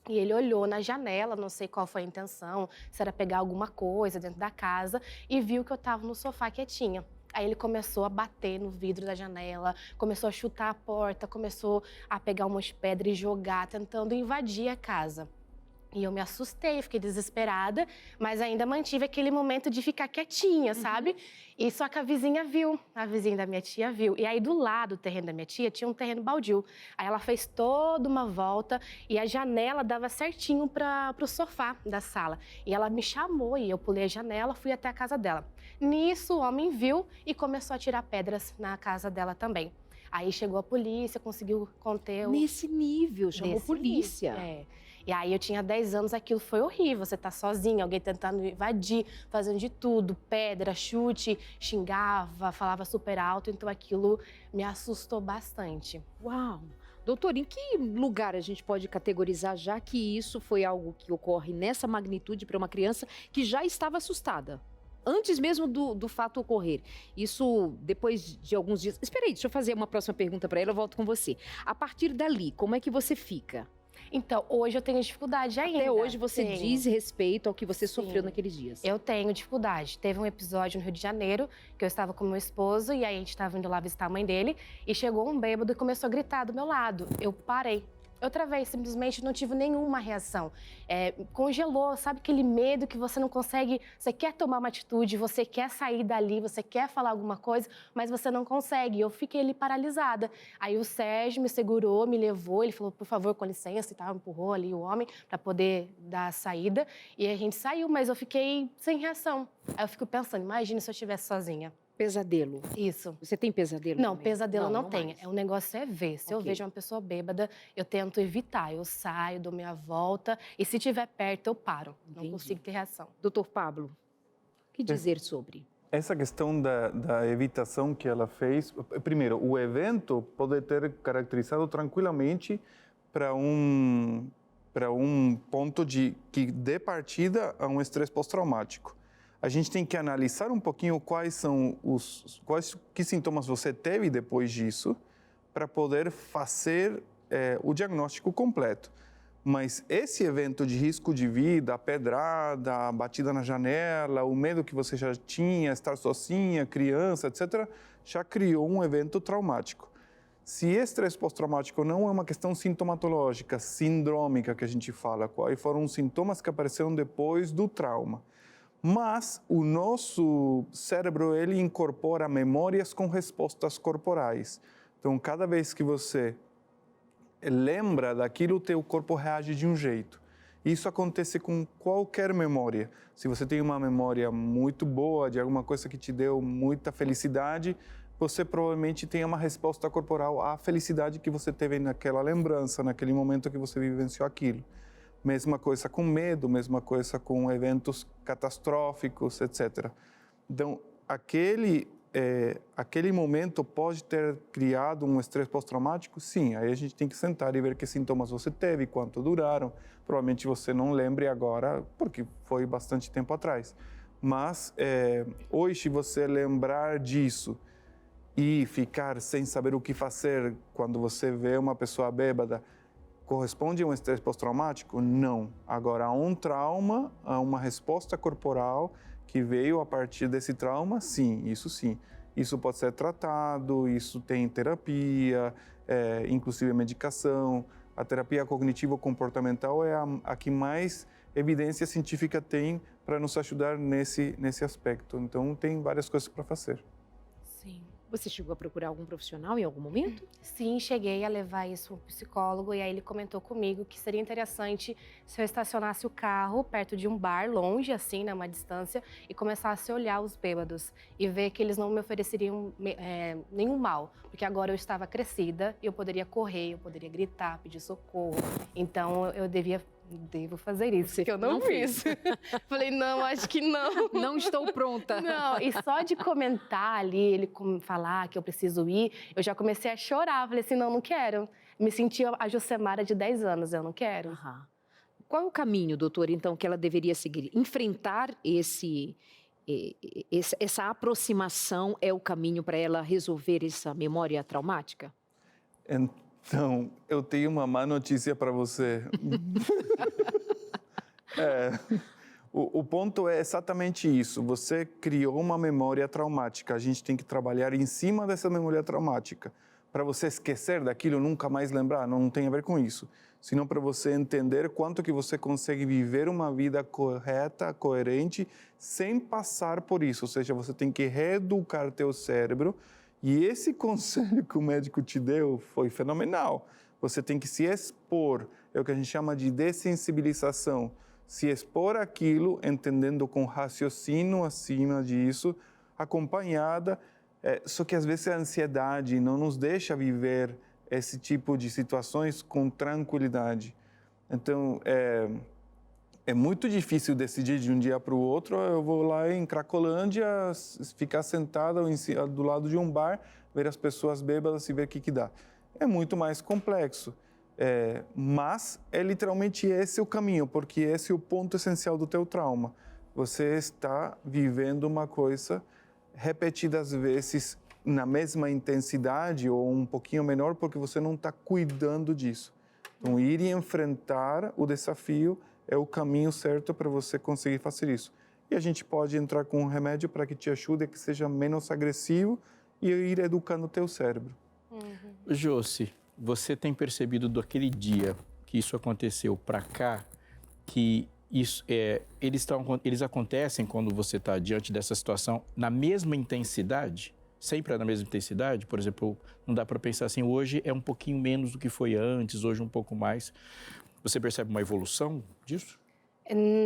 E ele olhou na janela, não sei qual foi a intenção, se era pegar alguma coisa dentro da casa, e viu que eu estava no sofá quietinha. Aí ele começou a bater no vidro da janela, começou a chutar a porta, começou a pegar umas pedras e jogar, tentando invadir a casa. E eu me assustei, fiquei desesperada, mas ainda mantive aquele momento de ficar quietinha, sabe? E só que a vizinha da minha tia viu. E aí do lado do terreno da minha tia tinha um terreno baldio. Aí ela fez toda uma volta e a janela dava certinho para o sofá da sala. E ela me chamou e eu pulei a janela, fui até a casa dela. Nisso o homem viu e começou a tirar pedras na casa dela também. Aí chegou a polícia, conseguiu conter o... Nesse nível, chamou polícia. E aí eu tinha 10 anos, aquilo foi horrível, você tá sozinha, alguém tentando invadir, fazendo de tudo, pedra, chute, xingava, falava super alto, então aquilo me assustou bastante. Uau! Doutor, em que lugar a gente pode categorizar, já que isso foi algo que ocorre nessa magnitude para uma criança que já estava assustada? Antes mesmo do fato ocorrer. Isso depois de alguns dias... Espera aí, deixa eu fazer uma próxima pergunta para ela, eu volto com você. A partir dali, como é que você fica? Então, hoje eu tenho dificuldade ainda. Até hoje você diz respeito ao que você sofreu naqueles dias. Eu tenho dificuldade. Teve um episódio no Rio de Janeiro, que eu estava com meu esposo, e aí a gente estava indo lá visitar a mãe dele, e chegou um bêbado e começou a gritar do meu lado. Eu parei. Eu travei, simplesmente não tive nenhuma reação. Congelou, sabe aquele medo que você não consegue... Você quer tomar uma atitude, você quer sair dali, você quer falar alguma coisa, mas você não consegue. Eu fiquei ali paralisada. Aí o Sérgio me segurou, me levou, ele falou, por favor, com licença e tal, empurrou ali o homem para poder dar a saída. E a gente saiu, mas eu fiquei sem reação. Aí eu fico pensando, imagina se eu estivesse sozinha. Pesadelo. Isso. Você tem pesadelo? Não, também? pesadelo não tenho. Mais. O negócio é ver. Se eu vejo uma pessoa bêbada, eu tento evitar. Eu saio, dou minha volta e se estiver perto, eu paro. Entendi. Não consigo ter reação. Doutor Pablo, o que dizer sobre? Essa questão da evitação que ela fez, primeiro, o evento pode ter caracterizado tranquilamente para um ponto de partida a um estresse pós-traumático. A gente tem que analisar um pouquinho que sintomas você teve depois disso para poder fazer o diagnóstico completo. Mas esse evento de risco de vida, a pedrada, a batida na janela, o medo que você já tinha, estar sozinha, criança, etc., já criou um evento traumático. Se estresse pós-traumático não é uma questão sintomatológica, sindrômica que a gente fala, quais foram os sintomas que apareceram depois do trauma. Mas o nosso cérebro, ele incorpora memórias com respostas corporais. Então, cada vez que você lembra daquilo, o teu corpo reage de um jeito. Isso acontece com qualquer memória. Se você tem uma memória muito boa de alguma coisa que te deu muita felicidade, você provavelmente tem uma resposta corporal à felicidade que você teve naquela lembrança, naquele momento que você vivenciou aquilo. Mesma coisa com medo, mesma coisa com eventos catastróficos, etc. Então, aquele momento pode ter criado um estresse pós-traumático? Sim, aí a gente tem que sentar e ver que sintomas você teve, quanto duraram. Provavelmente você não lembre agora, porque foi bastante tempo atrás. Mas hoje, você lembrar disso e ficar sem saber o que fazer quando você vê uma pessoa bêbada, corresponde a um estresse pós-traumático? Não. Agora, há um trauma, há uma resposta corporal que veio a partir desse trauma? Sim, isso sim. Isso pode ser tratado, isso tem terapia, inclusive medicação. A terapia cognitivo-comportamental é a que mais evidência científica tem para nos ajudar nesse aspecto. Então, tem várias coisas para fazer. Sim. Você chegou a procurar algum profissional em algum momento? Sim, cheguei a levar isso para um psicólogo e aí ele comentou comigo que seria interessante se eu estacionasse o carro perto de um bar, longe assim, numa distância, e começasse a olhar os bêbados e ver que eles não me ofereceriam nenhum mal, porque agora eu estava crescida e eu poderia correr, eu poderia gritar, pedir socorro, então eu devia devo fazer isso, Você que eu não não fiz. Falei, não, acho que não. Não estou pronta. Não, e só de comentar ali, ele falar que eu preciso ir, eu já comecei a chorar. Falei assim, não quero. Me senti a Josemara de 10 anos, eu não quero. Aham. Qual é o caminho, doutor, então, que ela deveria seguir? Enfrentar essa aproximação é o caminho para ela resolver essa memória traumática? Então, eu tenho uma má notícia para você. O ponto é exatamente isso. Você criou uma memória traumática. A gente tem que trabalhar em cima dessa memória traumática. Para você esquecer daquilo, nunca mais lembrar, não tem a ver com isso. Senão para você entender quanto que você consegue viver uma vida correta, coerente, sem passar por isso. Ou seja, você tem que reeducar teu cérebro. E esse conselho que o médico te deu foi fenomenal. Você tem que se expor, é o que a gente chama de dessensibilização. Se expor àquilo, entendendo com raciocínio acima disso, acompanhada. Só que às vezes a ansiedade não nos deixa viver esse tipo de situações com tranquilidade. Então, é muito difícil decidir de um dia para o outro. Eu vou lá em Cracolândia, ficar sentada do lado de um bar, ver as pessoas bêbadas e ver o que dá. É muito mais complexo. Mas é literalmente esse o caminho, porque esse é o ponto essencial do teu trauma. Você está vivendo uma coisa repetidas vezes na mesma intensidade ou um pouquinho menor, porque você não está cuidando disso. Então, ir e enfrentar o desafio é o caminho certo para você conseguir fazer isso. E a gente pode entrar com um remédio para que te ajude a que seja menos agressivo e ir educando o teu cérebro. Josi, você tem percebido daquele dia que isso aconteceu para cá, que isso, eles acontecem quando você está diante dessa situação na mesma intensidade? Sempre na mesma intensidade? Por exemplo, não dá para pensar assim, hoje é um pouquinho menos do que foi antes, hoje um pouco mais. Você percebe uma evolução disso?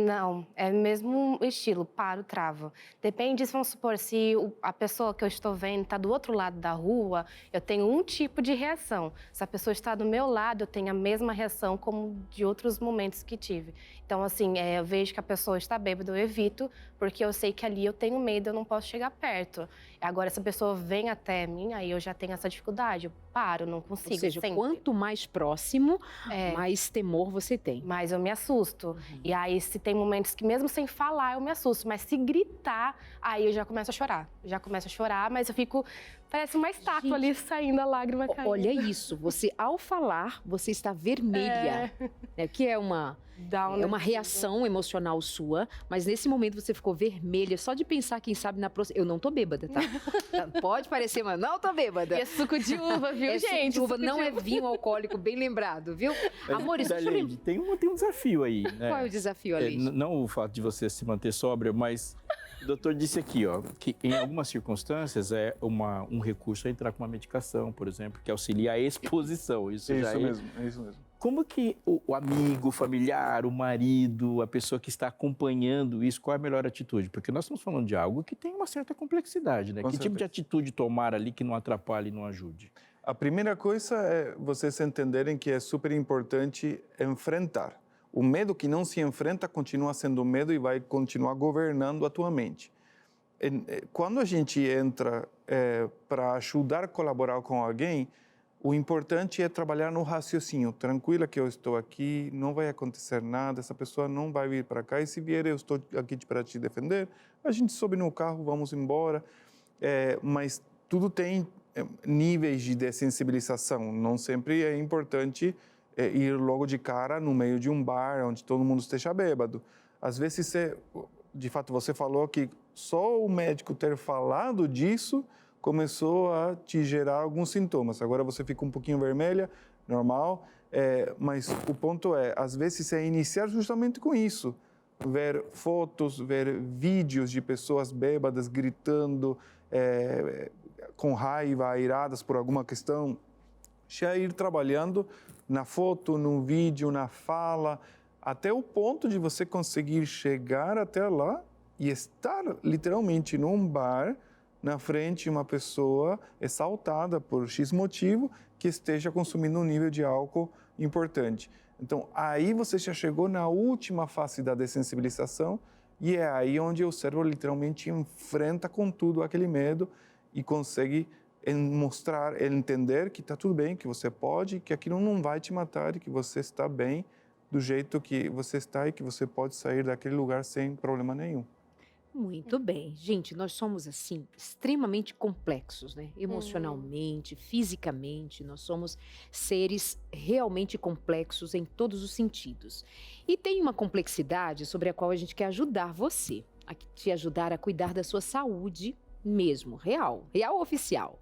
Não, é mesmo estilo, paro, travo. Depende, vamos supor, se a pessoa que eu estou vendo está do outro lado da rua, eu tenho um tipo de reação. Se a pessoa está do meu lado, eu tenho a mesma reação como de outros momentos que tive. Então, assim, eu vejo que a pessoa está bêbada, eu evito, porque eu sei que ali eu tenho medo, eu não posso chegar perto. Agora, se a pessoa vem até mim, aí eu já tenho essa dificuldade, eu paro, não consigo. Ou seja, sempre. quanto mais próximo, mais temor você tem. Mas eu me assusto. E aí, se tem momentos que mesmo sem falar, eu me assusto. Mas se gritar, aí eu já começo a chorar. Já começo a chorar, mas eu fico... Parece uma estátua ali, saindo a lágrima caindo. Olha isso, você, ao falar, você está vermelha. Que é uma reação emocional sua, mas nesse momento você ficou vermelha. Só de pensar, quem sabe, na próxima... Eu não tô bêbada, tá? Pode parecer, mas não tô bêbada. E é suco de uva, viu, gente? Suco de uva, não é vinho alcoólico, bem lembrado, viu? Amores, deixa eu lembrar. Tem um desafio aí, né? Qual é o desafio, Alexandre? Não o fato de você se manter sóbria, mas o doutor disse aqui, ó, que em algumas circunstâncias é um recurso a entrar com uma medicação, por exemplo, que auxilia a exposição. Isso mesmo. Como que o amigo, o familiar, o marido, a pessoa que está acompanhando isso, qual é a melhor atitude? Porque nós estamos falando de algo que tem uma certa complexidade, né? Que tipo de atitude tomar ali que não atrapalhe e não ajude? A primeira coisa é vocês entenderem que é super importante enfrentar. O medo que não se enfrenta continua sendo medo e vai continuar governando a tua mente. Quando a gente entra para ajudar a colaborar com alguém, o importante é trabalhar no raciocínio. Tranquila que eu estou aqui, não vai acontecer nada, essa pessoa não vai vir para cá. E se vier, eu estou aqui para te defender. A gente sobe no carro, vamos embora. Mas tudo tem níveis de dessensibilização. Não sempre é importante ir logo de cara no meio de um bar onde todo mundo esteja bêbado. Às vezes, de fato, você falou que só o médico ter falado disso começou a te gerar alguns sintomas. Agora você fica um pouquinho vermelha, normal, mas o ponto às vezes é iniciar justamente com isso. Ver fotos, ver vídeos de pessoas bêbadas gritando, com raiva, iradas por alguma questão. Já ir trabalhando na foto, no vídeo, na fala, até o ponto de você conseguir chegar até lá e estar literalmente num bar, na frente de uma pessoa exaltada por X motivo que esteja consumindo um nível de álcool importante. Então, aí você já chegou na última fase da dessensibilização e é aí onde o cérebro literalmente enfrenta com tudo aquele medo e consegue mostrar, entender que está tudo bem, que você pode, que aquilo não vai te matar e que você está bem do jeito que você está e que você pode sair daquele lugar sem problema nenhum. Muito bem. Gente, nós somos, assim, extremamente complexos, né? Emocionalmente, fisicamente, nós somos seres realmente complexos em todos os sentidos. E tem uma complexidade sobre a qual a gente quer ajudar você, a te ajudar a cuidar da sua saúde mesmo, real oficial.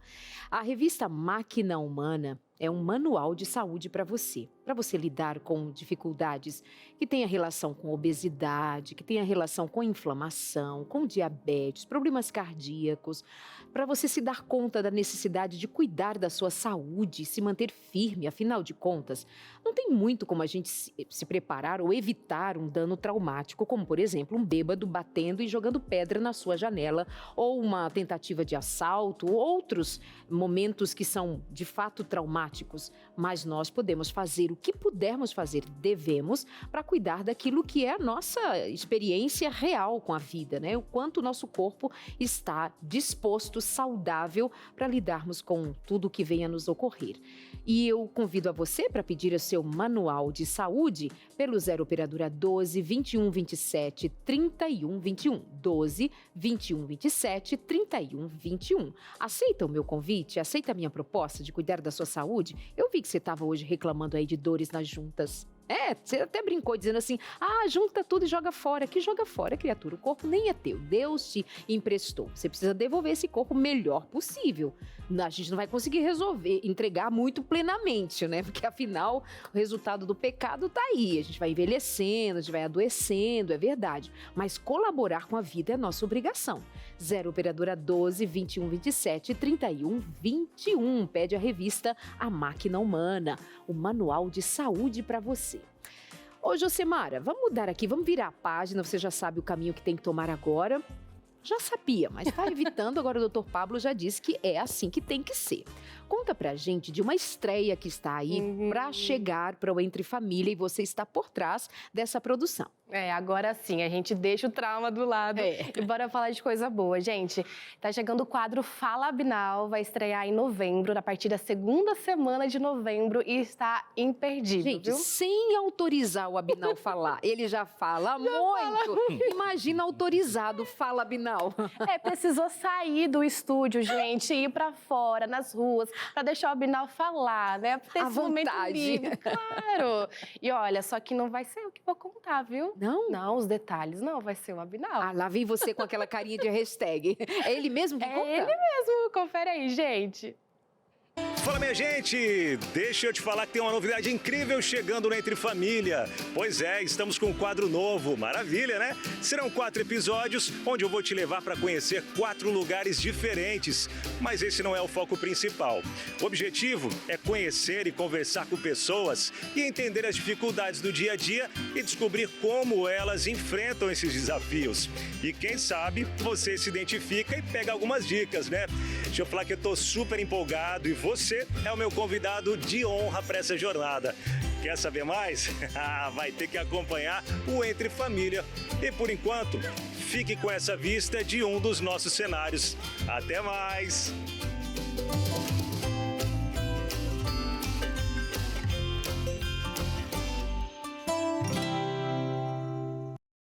A revista Máquina Humana é um manual de saúde para você lidar com dificuldades que tenha relação com obesidade, que tenha relação com inflamação, com diabetes, problemas cardíacos, para você se dar conta da necessidade de cuidar da sua saúde, se manter firme, afinal de contas, não tem muito como a gente se preparar ou evitar um dano traumático, como, por exemplo, um bêbado batendo e jogando pedra na sua janela, ou uma tentativa de assalto, ou outros momentos que são, de fato, traumáticos. Mas nós podemos fazer o que pudermos fazer, devemos, para cuidar daquilo que é a nossa experiência real com a vida, né? O quanto o nosso corpo está disposto, saudável, para lidarmos com tudo que venha nos ocorrer. E eu convido a você para pedir o seu manual de saúde pelo 0 operadora 12 21 27 31 21. 12 21 27 31 21. Aceita o meu convite? Aceita a minha proposta de cuidar da sua saúde? Eu vi que você estava hoje reclamando aí de dores nas juntas. Você até brincou dizendo assim, junta tudo e joga fora. Que joga fora, criatura? O corpo nem é teu, Deus te emprestou. Você precisa devolver esse corpo o melhor possível. A gente não vai conseguir resolver, entregar muito plenamente, né? Porque afinal, o resultado do pecado tá aí. A gente vai envelhecendo, a gente vai adoecendo, é verdade. Mas colaborar com a vida é nossa obrigação. 0 operadora 12 21 27 31 21. Pede a revista A Máquina Humana, o manual de saúde para você. Ô, Josemara, vamos mudar aqui, vamos virar a página, você já sabe o caminho que tem que tomar agora. Já sabia, mas está evitando, agora o Dr. Pablo já disse que é assim que tem que ser. Conta pra gente de uma estreia que está aí para chegar para o Entre Família e você está por trás dessa produção. Agora sim, a gente deixa o trauma do lado e bora falar de coisa boa. Gente, tá chegando o quadro Fala Abinal, vai estrear em novembro, a partir da segunda semana de novembro e está imperdível, gente, viu? Sem autorizar o Abinal falar, ele já fala muito. Imagina autorizado, Fala Abinal. Precisou sair do estúdio, gente, ir pra fora, nas ruas, pra deixar o Abinal falar, né? Ter à esse momento vontade. livre, claro. E olha, só que não vai ser eu que vou contar, viu? Não? Não, os detalhes não, vai ser o Abinal. Lá vem você com aquela carinha de hashtag. É ele mesmo que conta? É ele mesmo, confere aí, gente. Fala, minha gente! Deixa eu te falar que tem uma novidade incrível chegando no Entre Família. Pois é, estamos com um quadro novo. Maravilha, né? Serão 4 episódios onde eu vou te levar para conhecer 4 lugares diferentes. Mas esse não é o foco principal. O objetivo é conhecer e conversar com pessoas e entender as dificuldades do dia a dia e descobrir como elas enfrentam esses desafios. E quem sabe você se identifica e pega algumas dicas, né? Deixa eu falar que eu tô super empolgado e você é o meu convidado de honra para essa jornada. Quer saber mais? Vai ter que acompanhar o Entre Família. E por enquanto, fique com essa vista de um dos nossos cenários. Até mais!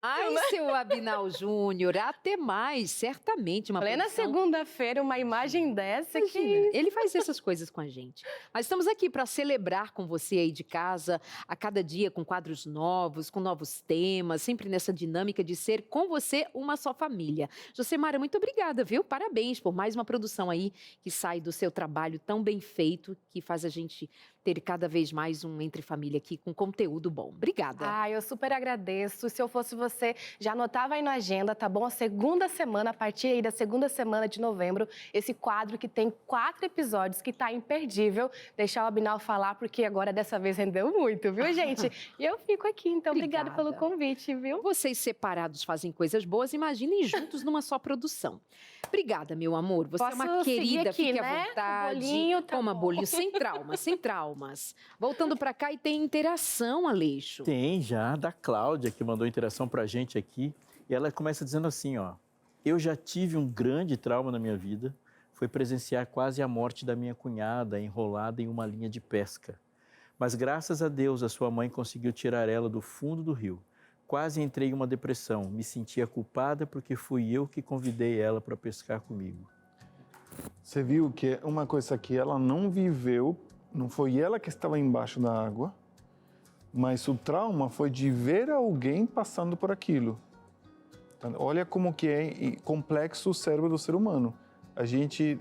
Ai, seu Abinal Júnior, até mais, certamente. Plena segunda-feira, uma imagem dessa que... Ele faz essas coisas com a gente. Mas estamos aqui para celebrar com você aí de casa, a cada dia com quadros novos, com novos temas, sempre nessa dinâmica de ser com você uma só família. Josemara, muito obrigada, viu? Parabéns por mais uma produção aí que sai do seu trabalho tão bem feito, que faz a gente ter cada vez mais um Entre Família aqui com conteúdo bom. Obrigada. Eu super agradeço. Se eu fosse você, Já anotava aí na agenda, tá bom? A segunda semana, a partir aí da segunda semana de novembro, esse quadro que tem 4 episódios, que tá imperdível. Deixar o Abinal falar, porque agora dessa vez rendeu muito, viu, gente? E eu fico aqui, então obrigada pelo convite, viu? Vocês separados fazem coisas boas, imaginem juntos numa só produção. Obrigada, meu amor. Você é uma Posso seguir querida, aqui, fique né? à vontade. Bolinho, tá Coma bom. bolinho, sem traumas, sem traumas. Voltando pra cá e tem interação, Aleixo. Tem já, da Cláudia, que mandou interação pra gente aqui. E ela começa dizendo assim, ó. Eu já tive um grande trauma na minha vida. Foi presenciar quase a morte da minha cunhada, enrolada em uma linha de pesca. Mas graças a Deus, a sua mãe conseguiu tirar ela do fundo do rio. Quase entrei em uma depressão. Me sentia culpada porque fui eu que convidei ela para pescar comigo. Você viu que uma coisa que ela não viveu, não foi ela que estava embaixo da água, mas o trauma foi de ver alguém passando por aquilo. Então, olha como que é complexo o cérebro do ser humano. A gente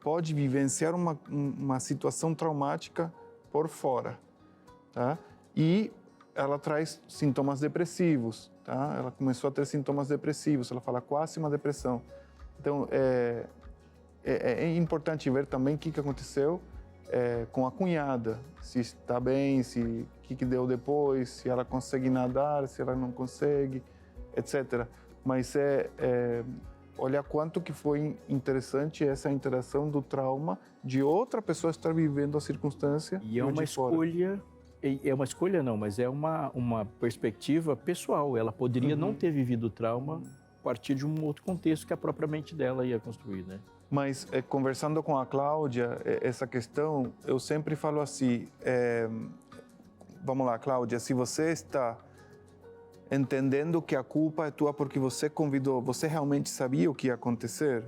pode vivenciar uma situação traumática por fora, tá? E ela traz sintomas depressivos, tá? Ela começou a ter sintomas depressivos, ela fala quase uma depressão. Então, é importante ver também o que aconteceu com a cunhada, se está bem, o que deu depois, se ela consegue nadar, se ela não consegue, etc. Mas olha quanto que foi interessante essa interação do trauma de outra pessoa estar vivendo a circunstância. E é uma escolha, mas é uma perspectiva pessoal. Ela poderia não ter vivido o trauma a partir de um outro contexto que a própria mente dela ia construir, né? Mas conversando com a Cláudia, essa questão, eu sempre falo assim, vamos lá, Cláudia, se você está entendendo que a culpa é tua porque você convidou, você realmente sabia o que ia acontecer?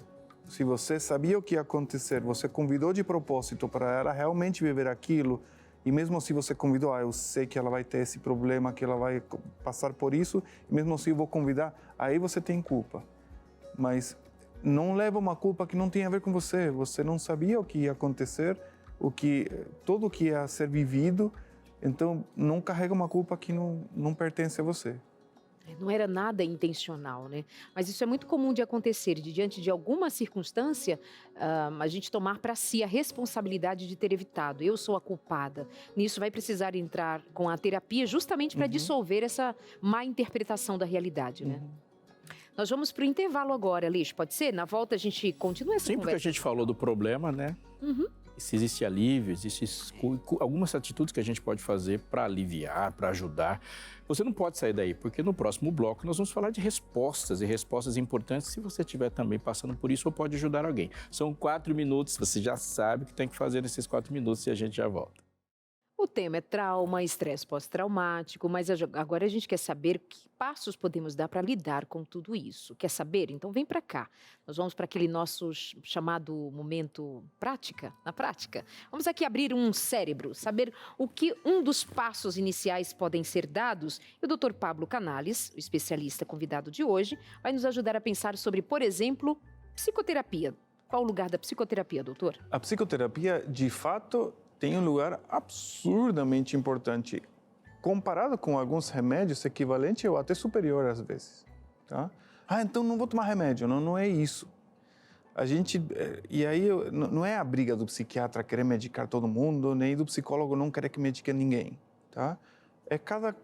Se você sabia o que ia acontecer, você convidou de propósito para ela realmente viver aquilo, e mesmo se você convidou, eu sei que ela vai ter esse problema, que ela vai passar por isso, e mesmo se eu vou convidar, aí você tem culpa. Mas não leva uma culpa que não tem a ver com você. Você não sabia o que ia acontecer, tudo o que ia ser vivido, então não carrega uma culpa que não pertence a você. Não era nada intencional, né? Mas isso é muito comum de acontecer, de diante de alguma circunstância, a gente tomar para si a responsabilidade de ter evitado. Eu sou a culpada. Nisso vai precisar entrar com a terapia justamente para dissolver essa má interpretação da realidade, né? Nós vamos para o intervalo agora, Aleixo, pode ser? Na volta a gente continua essa Sempre que a conversa. gente falou do problema, né? Se existe alívio, existem algumas atitudes que a gente pode fazer para aliviar, para ajudar. Você não pode sair daí, porque no próximo bloco nós vamos falar de respostas, e respostas importantes se você estiver também passando por isso ou pode ajudar alguém. São 4 minutos, você já sabe o que tem que fazer nesses 4 minutos e a gente já volta. O tema é trauma, estresse pós-traumático, mas agora a gente quer saber que passos podemos dar para lidar com tudo isso. Quer saber? Então vem para cá. Nós vamos para aquele nosso chamado momento prática, na prática. Vamos aqui abrir um cérebro, saber o que um dos passos iniciais podem ser dados. E o Dr. Pablo Canales, o especialista convidado de hoje, vai nos ajudar a pensar sobre, por exemplo, psicoterapia. Qual o lugar da psicoterapia, doutor? A psicoterapia, de fato, tem um lugar absurdamente importante, comparado com alguns remédios, equivalente ou até superior às vezes. Tá? Então não vou tomar remédio. Não é isso. E aí não é a briga do psiquiatra querer medicar todo mundo, nem do psicólogo não querer que medique ninguém. Tá? É cada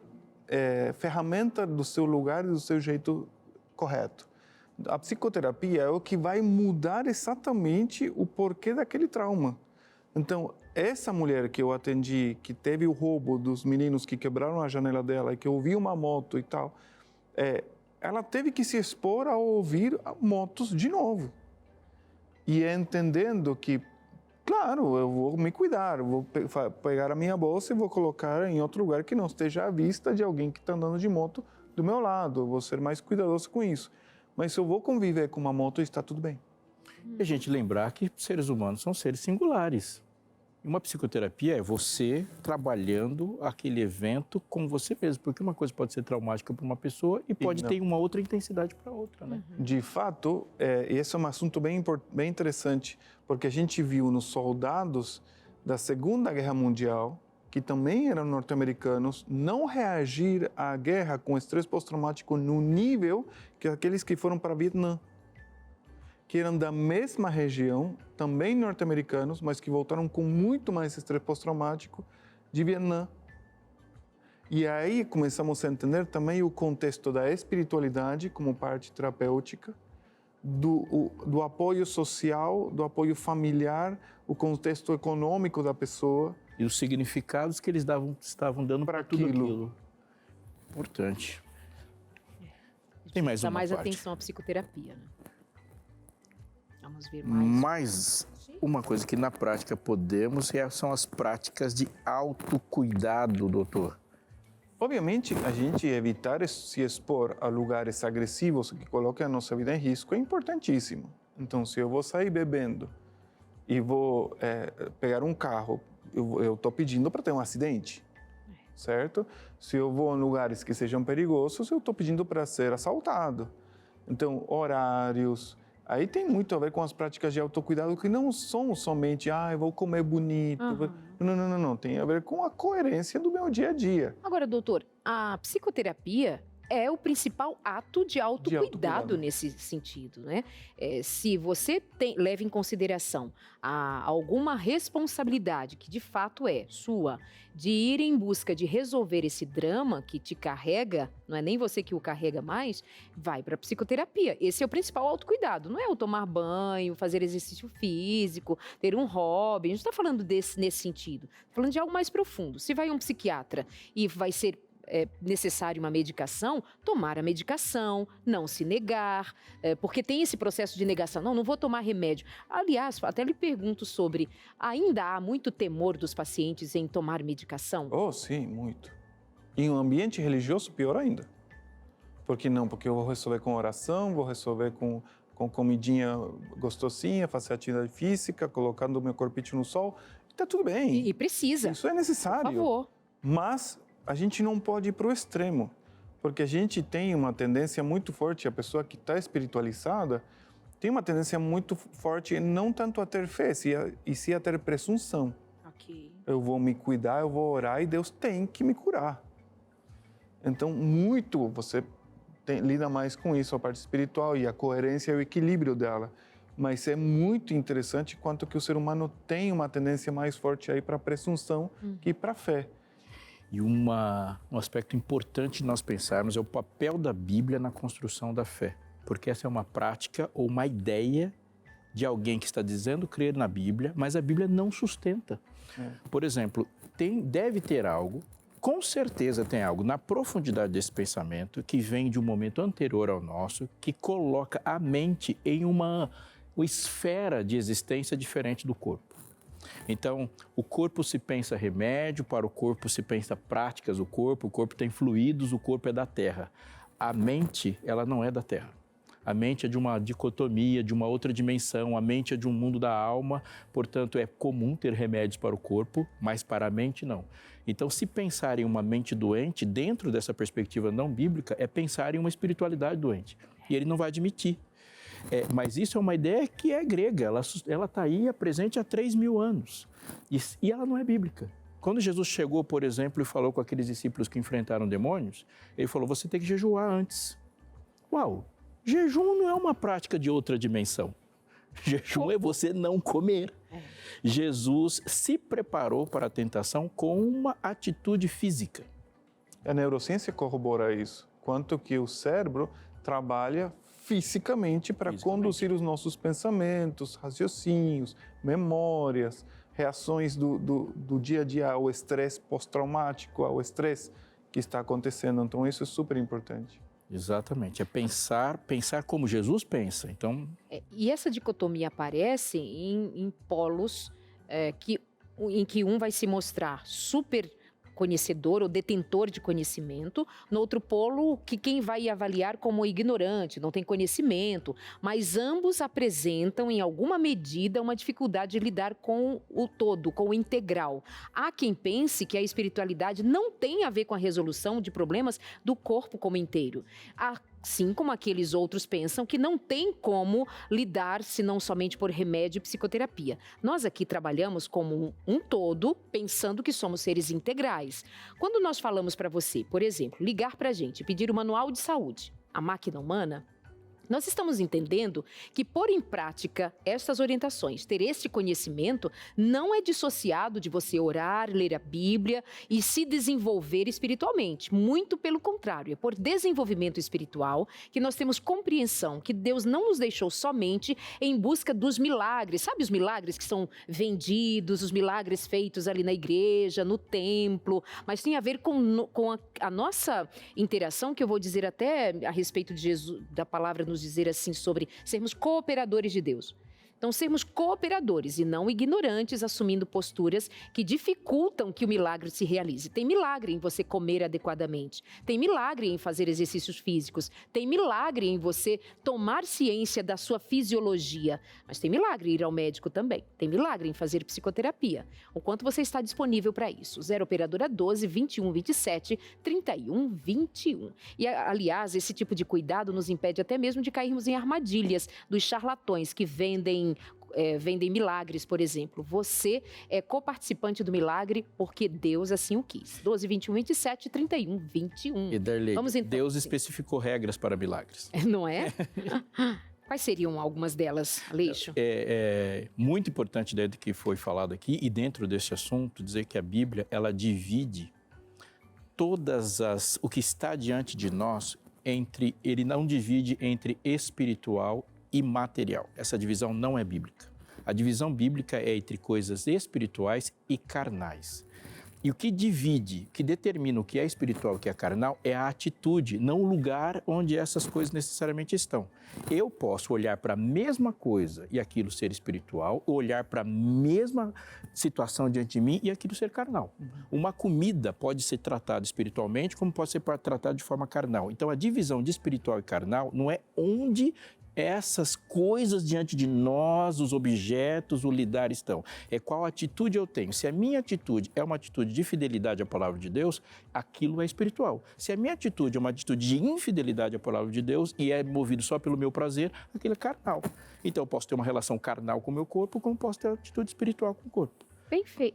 ferramenta do seu lugar e do seu jeito correto. A psicoterapia é o que vai mudar exatamente o porquê daquele trauma. Então, essa mulher que eu atendi, que teve o roubo dos meninos que quebraram a janela dela e que ouviu uma moto e tal, ela teve que se expor a ouvir motos de novo. E entendendo que, claro, eu vou me cuidar, eu vou pegar a minha bolsa e vou colocar em outro lugar que não esteja à vista de alguém que está andando de moto do meu lado, eu vou ser mais cuidadoso com isso. Mas se eu vou conviver com uma moto, está tudo bem. E a gente lembrar que seres humanos são seres singulares. E uma psicoterapia é você trabalhando aquele evento com você mesmo, porque uma coisa pode ser traumática para uma pessoa e pode ter uma outra intensidade para outra, né? De fato, esse é um assunto bem interessante, porque a gente viu nos soldados da Segunda Guerra Mundial que também eram norte-americanos, não reagir à guerra com estresse pós-traumático no nível que aqueles que foram para o Vietnã, que eram da mesma região, também norte-americanos, mas que voltaram com muito mais estresse pós-traumático de Vietnã. E aí começamos a entender também o contexto da espiritualidade como parte terapêutica, do apoio social, do apoio familiar, o contexto econômico da pessoa. E os significados que eles estavam dando para tudo aquilo. Importante. Tem mais Dá uma mais parte. atenção à psicoterapia, né? Vamos ver mais uma coisa que na prática podemos são as práticas de autocuidado, doutor. Obviamente, a gente evitar se expor a lugares agressivos que coloquem a nossa vida em risco é importantíssimo. Então, se eu vou sair bebendo e vou pegar um carro, eu estou pedindo para ter um acidente, certo? Se eu vou em lugares que sejam perigosos, eu estou pedindo para ser assaltado. Então, horários. Aí tem muito a ver com as práticas de autocuidado que não são somente, eu vou comer bonito. Não. Tem a ver com a coerência do meu dia a dia. Agora, doutor, a psicoterapia é o principal ato de autocuidado nesse sentido, né? Se você leva em consideração alguma responsabilidade, que de fato é sua, de ir em busca de resolver esse drama que te carrega, não é nem você que o carrega mais, vai para a psicoterapia. Esse é o principal autocuidado, não é o tomar banho, fazer exercício físico, ter um hobby, a gente não está falando nesse sentido, está falando de algo mais profundo. Se vai um psiquiatra e vai ser necessário uma medicação, tomar a medicação, não se negar, porque tem esse processo de negação. Não vou tomar remédio. Aliás, até lhe pergunto sobre, ainda há muito temor dos pacientes em tomar medicação? Oh, sim, muito. Em um ambiente religioso, pior ainda. Por que não? Porque eu vou resolver com oração, vou resolver com comidinha gostosinha, fazer atividade física, colocando o meu corpite no sol. Está tudo bem. E precisa. Isso é necessário. Por favor. Mas a gente não pode ir para o extremo, porque a gente tem uma tendência muito forte, a pessoa que está espiritualizada tem uma tendência muito forte não tanto a ter fé, e sim a ter presunção. Okay. Eu vou me cuidar, eu vou orar e Deus tem que me curar. Então, você lida mais com isso, a parte espiritual e a coerência e o equilíbrio dela. Mas é muito interessante quanto que o ser humano tem uma tendência mais forte aí para a presunção que para a fé. E um aspecto importante de nós pensarmos é o papel da Bíblia na construção da fé. Porque essa é uma prática ou uma ideia de alguém que está dizendo crer na Bíblia, mas a Bíblia não sustenta. Por exemplo, deve ter algo, com certeza tem algo na profundidade desse pensamento que vem de um momento anterior ao nosso, que coloca a mente em uma esfera de existência diferente do corpo. Então, o corpo se pensa remédio, para o corpo se pensa práticas do corpo, o corpo tem fluidos, o corpo é da terra. A mente, ela não é da terra. A mente é de uma dicotomia, de uma outra dimensão, a mente é de um mundo da alma, portanto, é comum ter remédios para o corpo, mas para a mente não. Então, se pensar em uma mente doente, dentro dessa perspectiva não bíblica, é pensar em uma espiritualidade doente. E ele não vai admitir. Mas isso é uma ideia que é grega, ela está aí presente há 3.000 anos e ela não é bíblica. Quando Jesus chegou, por exemplo, e falou com aqueles discípulos que enfrentaram demônios, ele falou, você tem que jejuar antes. Uau, jejum não é uma prática de outra dimensão. Jejum é você não comer. Jesus se preparou para a tentação com uma atitude física. A neurociência corrobora isso, quanto que o cérebro trabalha fisicamente para conduzir os nossos pensamentos, raciocínios, memórias, reações do dia a dia ao estresse pós-traumático, ao estresse que está acontecendo. Então, isso é super importante. Exatamente, é pensar como Jesus pensa. Então... E essa dicotomia aparece em polos em que um vai se mostrar super conhecedor ou detentor de conhecimento, no outro polo que quem vai avaliar como ignorante, não tem conhecimento, mas ambos apresentam em alguma medida uma dificuldade de lidar com o todo, com o integral. Há quem pense que a espiritualidade não tem a ver com a resolução de problemas do corpo como inteiro. Há Assim como aqueles outros pensam que não tem como lidar senão somente por remédio e psicoterapia. Nós aqui trabalhamos como um todo, pensando que somos seres integrais. Quando nós falamos para você, por exemplo, ligar para a gente e pedir o manual de saúde, a máquina humana, nós estamos entendendo que pôr em prática estas orientações, ter este conhecimento, não é dissociado de você orar, ler a Bíblia e se desenvolver espiritualmente. Muito pelo contrário, é por desenvolvimento espiritual que nós temos compreensão que Deus não nos deixou somente em busca dos milagres. Sabe os milagres que são vendidos, os milagres feitos ali na igreja, no templo, mas tem a ver com a nossa interação, que eu vou dizer até a respeito de Jesus, da palavra nos dizer assim, sobre sermos cooperadores de Deus. Então, sermos cooperadores e não ignorantes, assumindo posturas que dificultam que o milagre se realize. Tem milagre em você comer adequadamente, tem milagre em fazer exercícios físicos, tem milagre em você tomar ciência da sua fisiologia, mas tem milagre em ir ao médico também, tem milagre em fazer psicoterapia. O quanto você está disponível para isso? 0 operadora 12 21 27 31 21. E, aliás, esse tipo de cuidado nos impede até mesmo de cairmos em armadilhas dos charlatões que vendem milagres, por exemplo. Você é coparticipante do milagre porque Deus assim o quis. 12, 21, 27, 31, 21. E Darley, Vamos então. Deus especificou regras para milagres. Não é? Quais seriam algumas delas, Aleixo? É muito importante dentro do que foi falado aqui e dentro desse assunto dizer que a Bíblia, ela divide o que está diante de nós ele não divide entre espiritual e material. Essa divisão não é bíblica. A divisão bíblica é entre coisas espirituais e carnais. E o que divide, que determina o que é espiritual e o que é carnal, é a atitude, não o lugar onde essas coisas necessariamente estão. Eu posso olhar para a mesma coisa e aquilo ser espiritual, ou olhar para a mesma situação diante de mim e aquilo ser carnal. Uma comida pode ser tratada espiritualmente, como pode ser tratada de forma carnal. Então, a divisão de espiritual e carnal não é onde essas coisas diante de nós, os objetos, o lidar estão. É qual atitude eu tenho. Se a minha atitude é uma atitude de fidelidade à palavra de Deus, aquilo é espiritual. Se a minha atitude é uma atitude de infidelidade à palavra de Deus e é movido só pelo meu prazer, aquilo é carnal. Então eu posso ter uma relação carnal com o meu corpo, como posso ter uma atitude espiritual com o corpo.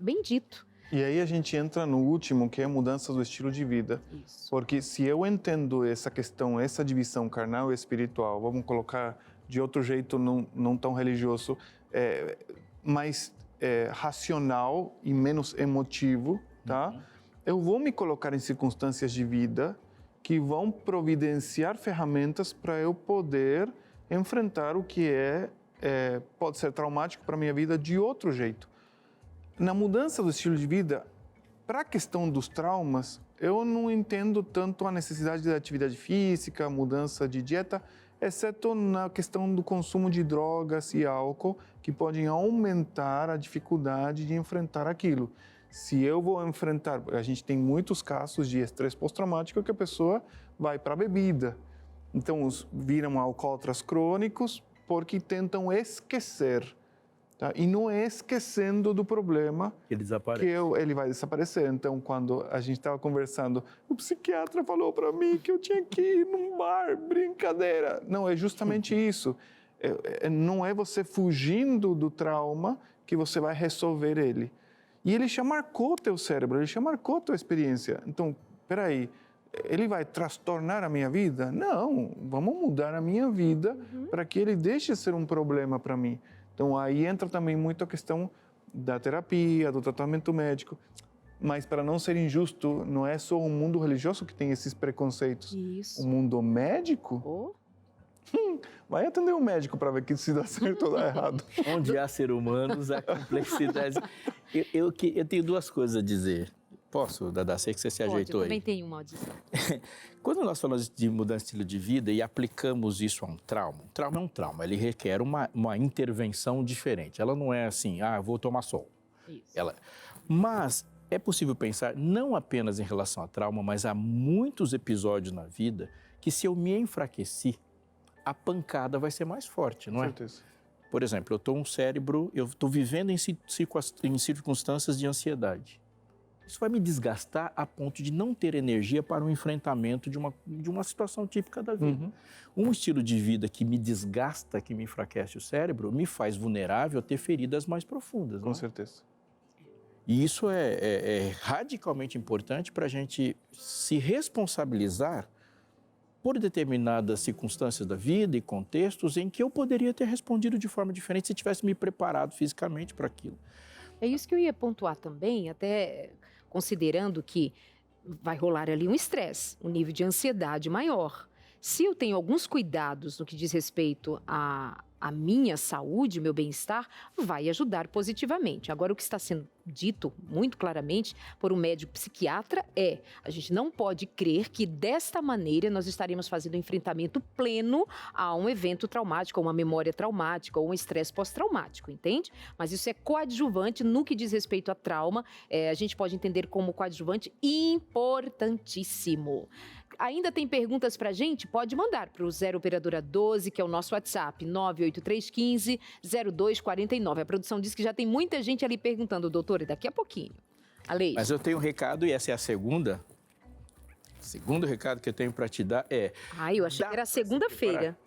Bem dito. E aí a gente entra no último, que é a mudança do estilo de vida. Isso. Porque se eu entendo essa questão, essa divisão carnal e espiritual, vamos colocar de outro jeito, não tão religioso, mais racional e menos emotivo, tá? Uhum. Eu vou me colocar em circunstâncias de vida que vão providenciar ferramentas para eu poder enfrentar o que pode ser traumático para a minha vida de outro jeito. Na mudança do estilo de vida, para a questão dos traumas, eu não entendo tanto a necessidade de atividade física, mudança de dieta, exceto na questão do consumo de drogas e álcool, que podem aumentar a dificuldade de enfrentar aquilo. Se eu vou enfrentar, a gente tem muitos casos de estresse pós-traumático que a pessoa vai para a bebida. Então, viram alcoólatras crônicos porque tentam esquecer. Tá? E não é esquecendo do problema ele vai desaparecer. Então, quando a gente estava conversando, o psiquiatra falou para mim que eu tinha que ir num bar, brincadeira. Não, é justamente isso. Não é você fugindo do trauma que você vai resolver ele. E ele já marcou teu cérebro, ele já marcou tua experiência. Então, peraí, ele vai transtornar a minha vida? Não, vamos mudar a minha vida para que ele deixe de ser um problema para mim. Então, aí entra também muito a questão da terapia, do tratamento médico. Mas, para não ser injusto, não é só o mundo religioso que tem esses preconceitos. Isso. O mundo médico? Vai atender um médico para ver que se dá certo ou dá errado. Onde há ser humanos, há complexidade. Eu tenho duas coisas a dizer. Posso, Dadá? Sei que você se ajeitou aí. Eu também tenho uma audição. Quando nós falamos de mudança de estilo de vida e aplicamos isso a um trauma é um trauma, ele requer uma intervenção diferente. Ela não é assim, vou tomar sol. Isso. Mas é possível pensar não apenas em relação a trauma, mas há muitos episódios na vida que se eu me enfraqueci, a pancada vai ser mais forte, não é? Com certeza. Por exemplo, eu estou vivendo em circunstâncias de ansiedade. Isso vai me desgastar a ponto de não ter energia para o enfrentamento de uma situação típica da vida. Um estilo de vida que me desgasta, que me enfraquece o cérebro, me faz vulnerável a ter feridas mais profundas. Com certeza. E isso é radicalmente importante para a gente se responsabilizar por determinadas circunstâncias da vida e contextos em que eu poderia ter respondido de forma diferente se tivesse me preparado fisicamente para aquilo. É isso que eu ia pontuar também, até considerando que vai rolar ali um estresse, um nível de ansiedade maior. Se eu tenho alguns cuidados no que diz respeito à minha saúde, meu bem-estar, vai ajudar positivamente. Agora, o que está sendo dito muito claramente por um médico psiquiatra a gente não pode crer que desta maneira nós estaremos fazendo um enfrentamento pleno a um evento traumático, a uma memória traumática ou um estresse pós-traumático, entende? Mas isso é coadjuvante no que diz respeito a trauma, a gente pode entender como coadjuvante importantíssimo. Ainda tem perguntas pra gente? Pode mandar para o 0 Operadora 12, que é o nosso WhatsApp, 98315-0249. A produção diz que já tem muita gente ali perguntando, doutor, e daqui a pouquinho. Aleide. Mas eu tenho um recado e essa é a segunda. O segundo recado que eu tenho para te dar é... Eu achei que era segunda-feira.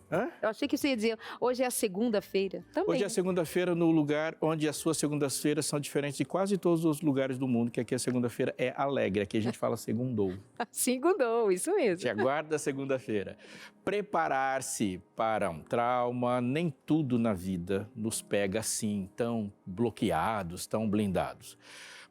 Eu achei que você ia dizer, hoje é a segunda-feira. Também. Hoje é a segunda-feira no lugar onde as suas segundas-feiras são diferentes de quase todos os lugares do mundo, que aqui a segunda-feira é alegre. Aqui a gente fala segundou. Segundou, isso mesmo. Te aguarda a segunda-feira. Preparar-se para um trauma, nem tudo na vida nos pega assim, tão bloqueados, tão blindados.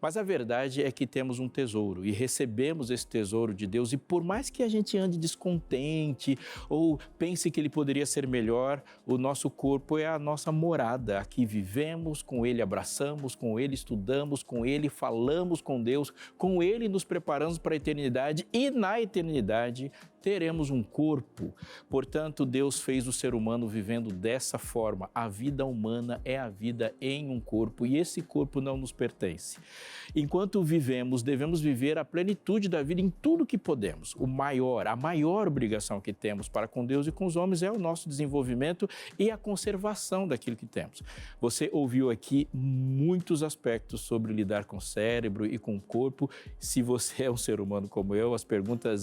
Mas a verdade é que temos um tesouro e recebemos esse tesouro de Deus, e por mais que a gente ande descontente ou pense que ele poderia ser melhor, o nosso corpo é a nossa morada. Aqui vivemos, com ele abraçamos, com ele estudamos, com ele falamos com Deus, com ele nos preparamos para a eternidade, e na eternidade teremos um corpo. Portanto, Deus fez o ser humano vivendo dessa forma. A vida humana é a vida em um corpo, e esse corpo não nos pertence. Enquanto vivemos, devemos viver a plenitude da vida em tudo que podemos. A maior obrigação que temos para com Deus e com os homens é o nosso desenvolvimento e a conservação daquilo que temos. Você ouviu aqui muitos aspectos sobre lidar com o cérebro e com o corpo. Se você é um ser humano como eu, as perguntas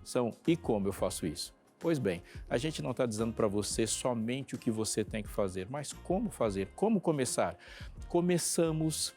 são: e como eu faço isso? Pois bem, a gente não está dizendo para você somente o que você tem que fazer, mas como fazer, como começar. Começamos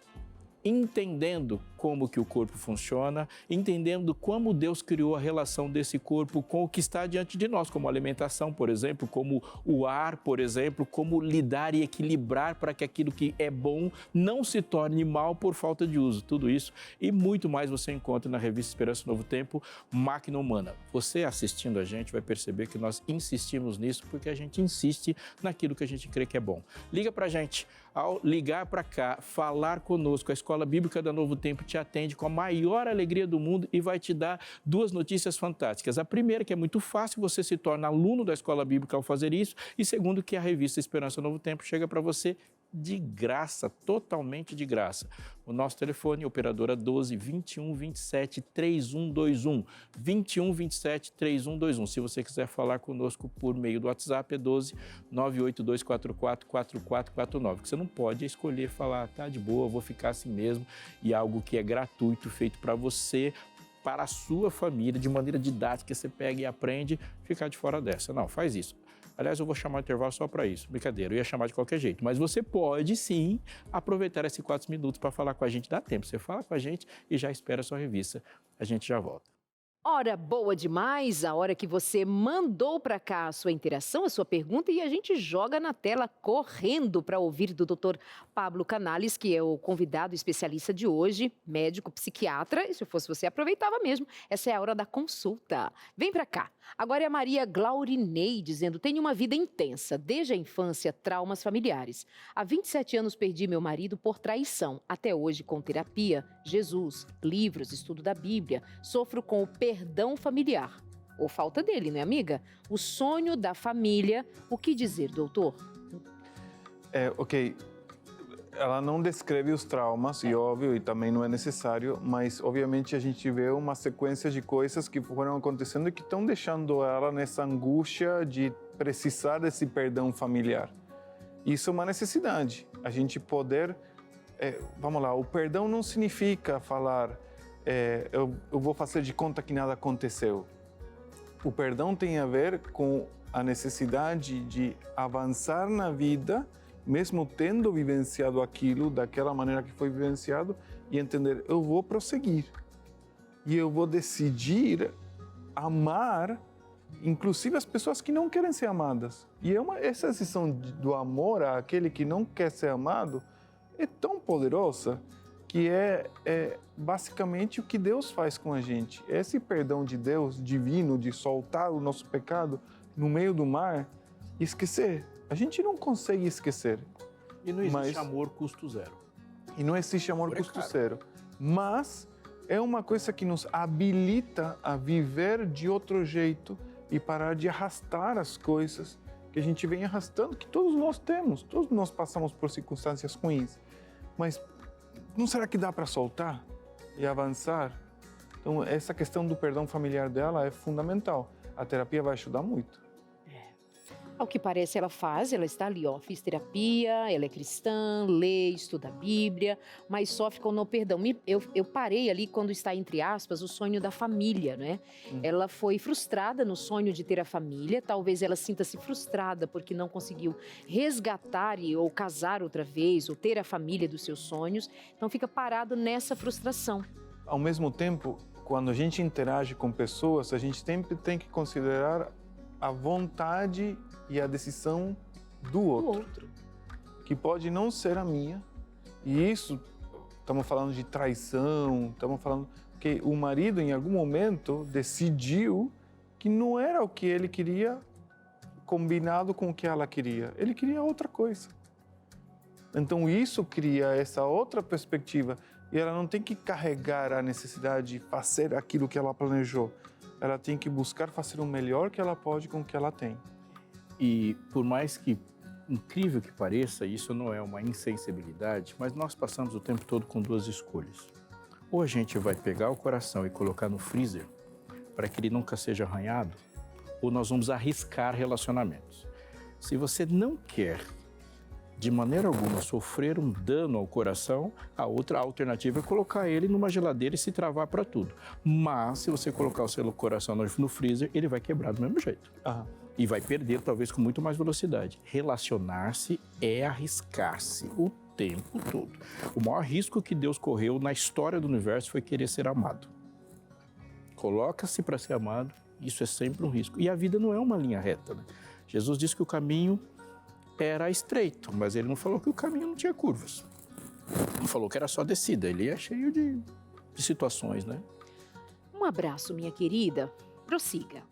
entendendo como que o corpo funciona, entendendo como Deus criou a relação desse corpo com o que está diante de nós, como a alimentação, por exemplo, como o ar, por exemplo, como lidar e equilibrar para que aquilo que é bom não se torne mal por falta de uso. Tudo isso e muito mais você encontra na revista Esperança Novo Tempo, Máquina Humana. Você assistindo a gente vai perceber que nós insistimos nisso porque a gente insiste naquilo que a gente crê que é bom. Liga para a gente. Ao ligar para cá, falar conosco, a Escola Bíblica da Novo Tempo te atende com a maior alegria do mundo e vai te dar duas notícias fantásticas. A primeira, que é muito fácil, você se torna aluno da Escola Bíblica ao fazer isso. E segundo, que a revista Esperança Novo Tempo chega para você de graça, totalmente de graça. O nosso telefone, operadora 12 21 27 3121, 21 27 3121. Se você quiser falar conosco por meio do WhatsApp, é 12 98244 4449. Que você não pode escolher falar, tá de boa, vou ficar assim mesmo, e algo que é gratuito, feito para você, para a sua família, de maneira didática, você pega e aprende, ficar de fora dessa. Não, faz isso. Aliás, eu vou chamar o intervalo só para isso. Brincadeira, eu ia chamar de qualquer jeito. Mas você pode, sim, aproveitar esses 4 minutos para falar com a gente. Dá tempo, você fala com a gente e já espera a sua revista. A gente já volta. Hora boa demais, a hora que você mandou para cá a sua interação, a sua pergunta, e a gente joga na tela correndo para ouvir do Dr. Pablo Canales, que é o convidado especialista de hoje, médico psiquiatra, e se eu fosse você, aproveitava mesmo, essa é a hora da consulta. Vem para cá. Agora é a Maria Glaurinei dizendo: tenho uma vida intensa, desde a infância, traumas familiares. Há 27 anos perdi meu marido por traição, até hoje com terapia, Jesus, livros, estudo da Bíblia, sofro com o perdão familiar, ou falta dele, né, amiga? O sonho da família, o que dizer, doutor? Ok, ela não descreve os traumas, e óbvio, e também não é necessário, mas obviamente a gente vê uma sequência de coisas que foram acontecendo e que estão deixando ela nessa angústia de precisar desse perdão familiar. Isso é uma necessidade, a gente poder... vamos lá, o perdão não significa falar... eu vou fazer de conta que nada aconteceu. O perdão tem a ver com a necessidade de avançar na vida, mesmo tendo vivenciado aquilo daquela maneira que foi vivenciado, e entender, eu vou prosseguir. E eu vou decidir amar, inclusive as pessoas que não querem ser amadas. E essa decisão do amor àquele que não quer ser amado é tão poderosa que é basicamente o que Deus faz com a gente. Esse perdão de Deus divino, de soltar o nosso pecado no meio do mar e esquecer. A gente não consegue esquecer. E não existe amor custo zero. E não existe amor custo zero. Mas é uma coisa que nos habilita a viver de outro jeito e parar de arrastar as coisas que a gente vem arrastando, que todos nós temos. Todos nós passamos por circunstâncias ruins. Mas não será que dá para soltar e avançar? Então, essa questão do perdão familiar dela é fundamental. A terapia vai ajudar muito. Ao que parece, ela está ali, ó, fiz terapia, ela é cristã, lê, estuda a Bíblia, mas sofre com o perdão. Eu parei ali quando está, entre aspas, o sonho da família, né? Ela foi frustrada no sonho de ter a família, talvez ela sinta-se frustrada porque não conseguiu resgatar ou casar outra vez, ou ter a família dos seus sonhos, então fica parado nessa frustração. Ao mesmo tempo, quando a gente interage com pessoas, a gente sempre tem que considerar a vontade e a decisão do outro, que pode não ser a minha. E isso, estamos falando de traição, estamos falando que o marido, em algum momento, decidiu que não era o que ele queria combinado com o que ela queria. Ele queria outra coisa. Então, isso cria essa outra perspectiva. E ela não tem que carregar a necessidade de fazer aquilo que ela planejou. Ela tem que buscar fazer o melhor que ela pode com o que ela tem. E por mais que incrível que pareça, isso não é uma insensibilidade, mas nós passamos o tempo todo com duas escolhas. Ou a gente vai pegar o coração e colocar no freezer para que ele nunca seja arranhado, ou nós vamos arriscar relacionamentos. Se você não quer, de maneira alguma, sofrer um dano ao coração, a outra alternativa é colocar ele numa geladeira e se travar para tudo. Mas, se você colocar o seu coração no freezer, ele vai quebrar do mesmo jeito. E vai perder, talvez, com muito mais velocidade. Relacionar-se é arriscar-se o tempo todo. O maior risco que Deus correu na história do universo foi querer ser amado. Coloca-se para ser amado, isso é sempre um risco. E a vida não é uma linha reta, né? Jesus disse que o caminho era estreito, mas ele não falou que o caminho não tinha curvas. Não falou que era só descida, ele é cheio de situações, né? Um abraço, minha querida. Prossiga.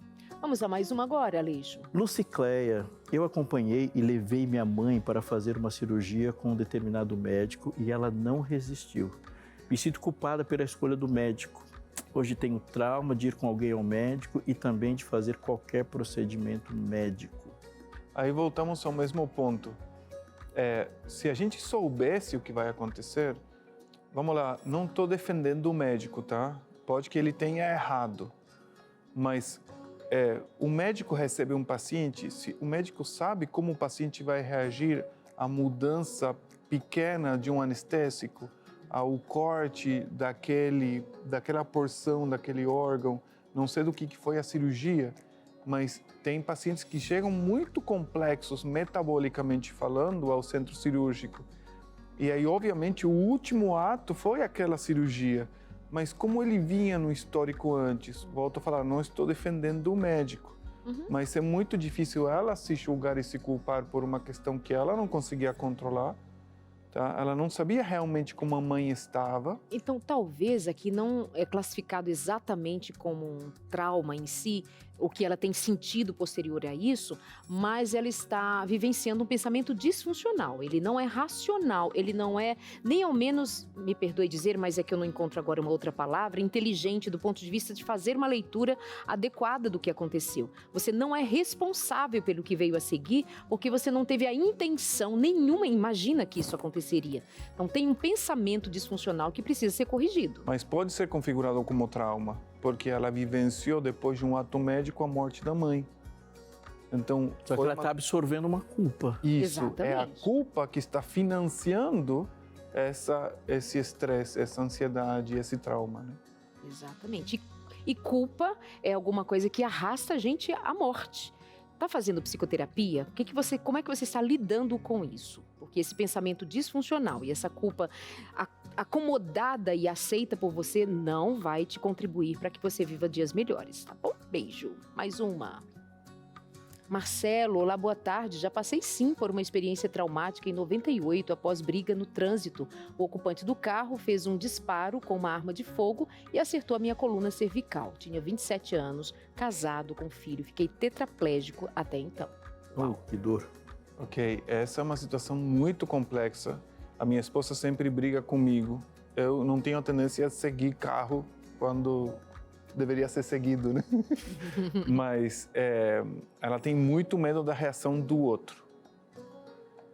Vamos a mais uma agora, Aleixo. Lucicleia, eu acompanhei e levei minha mãe para fazer uma cirurgia com um determinado médico e ela não resistiu. Me sinto culpada pela escolha do médico. Hoje tenho trauma de ir com alguém ao médico e também de fazer qualquer procedimento médico. Aí voltamos ao mesmo ponto. Se a gente soubesse o que vai acontecer, vamos lá, não estou defendendo o médico, tá? Pode que ele tenha errado, mas o médico recebe um paciente, se o médico sabe como o paciente vai reagir à mudança pequena de um anestésico, ao corte daquela porção, daquele órgão, não sei do que foi a cirurgia, mas tem pacientes que chegam muito complexos metabolicamente falando ao centro cirúrgico. E aí, obviamente, o último ato foi aquela cirurgia. Mas como ele vinha no histórico antes, volto a falar, não estou defendendo o médico, mas é muito difícil ela se julgar e se culpar por uma questão que ela não conseguia controlar, tá? Ela não sabia realmente como a mãe estava. Então, talvez aqui não é classificado exatamente como um trauma em si, o que ela tem sentido posterior a isso, mas ela está vivenciando um pensamento disfuncional. Ele não é racional, ele não é, nem ao menos, me perdoe dizer, mas é que eu não encontro agora uma outra palavra, inteligente do ponto de vista de fazer uma leitura adequada do que aconteceu. Você não é responsável pelo que veio a seguir, porque você não teve a intenção nenhuma, imagina que isso aconteceria. Então tem um pensamento disfuncional que precisa ser corrigido. Mas pode ser configurado como trauma, porque ela vivenciou depois de um ato médico a morte da mãe. Então, só que ela está absorvendo uma culpa. Isso, Exatamente. é a culpa que está financiando esse estresse, essa ansiedade, esse trauma, né? Exatamente. E culpa é alguma coisa que arrasta a gente à morte. Tá fazendo psicoterapia? Como é que você está lidando com isso? Porque esse pensamento disfuncional e essa culpa acomodada e aceita por você não vai te contribuir para que você viva dias melhores, tá bom? Beijo. Mais uma. Marcelo, olá, boa tarde. Já passei sim por uma experiência traumática em 98 após briga no trânsito. O ocupante do carro fez um disparo com uma arma de fogo e acertou a minha coluna cervical. Tinha 27 anos, casado com filho. Fiquei tetraplégico até então. Que dor. Ok, essa é uma situação muito complexa. A minha esposa sempre briga comigo. Eu não tenho a tendência a seguir carro quando deveria ser seguido, né? Mas ela tem muito medo da reação do outro.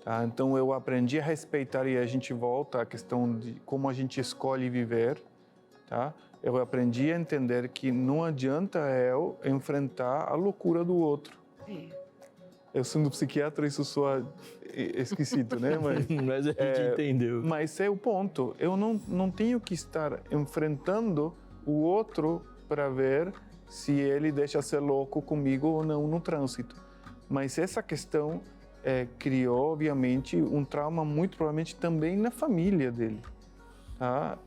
Tá? Então eu aprendi a respeitar e a gente volta à questão de como a gente escolhe viver. Tá? Eu aprendi a entender que não adianta eu enfrentar a loucura do outro. Eu sendo psiquiatra, isso soa esquisito, né? Mas a gente entendeu. Mas é o ponto. Eu não tenho que estar enfrentando o outro para ver se ele deixa ser louco comigo ou não no trânsito. Mas essa questão criou, obviamente, um trauma muito provavelmente também na família dele. Tá?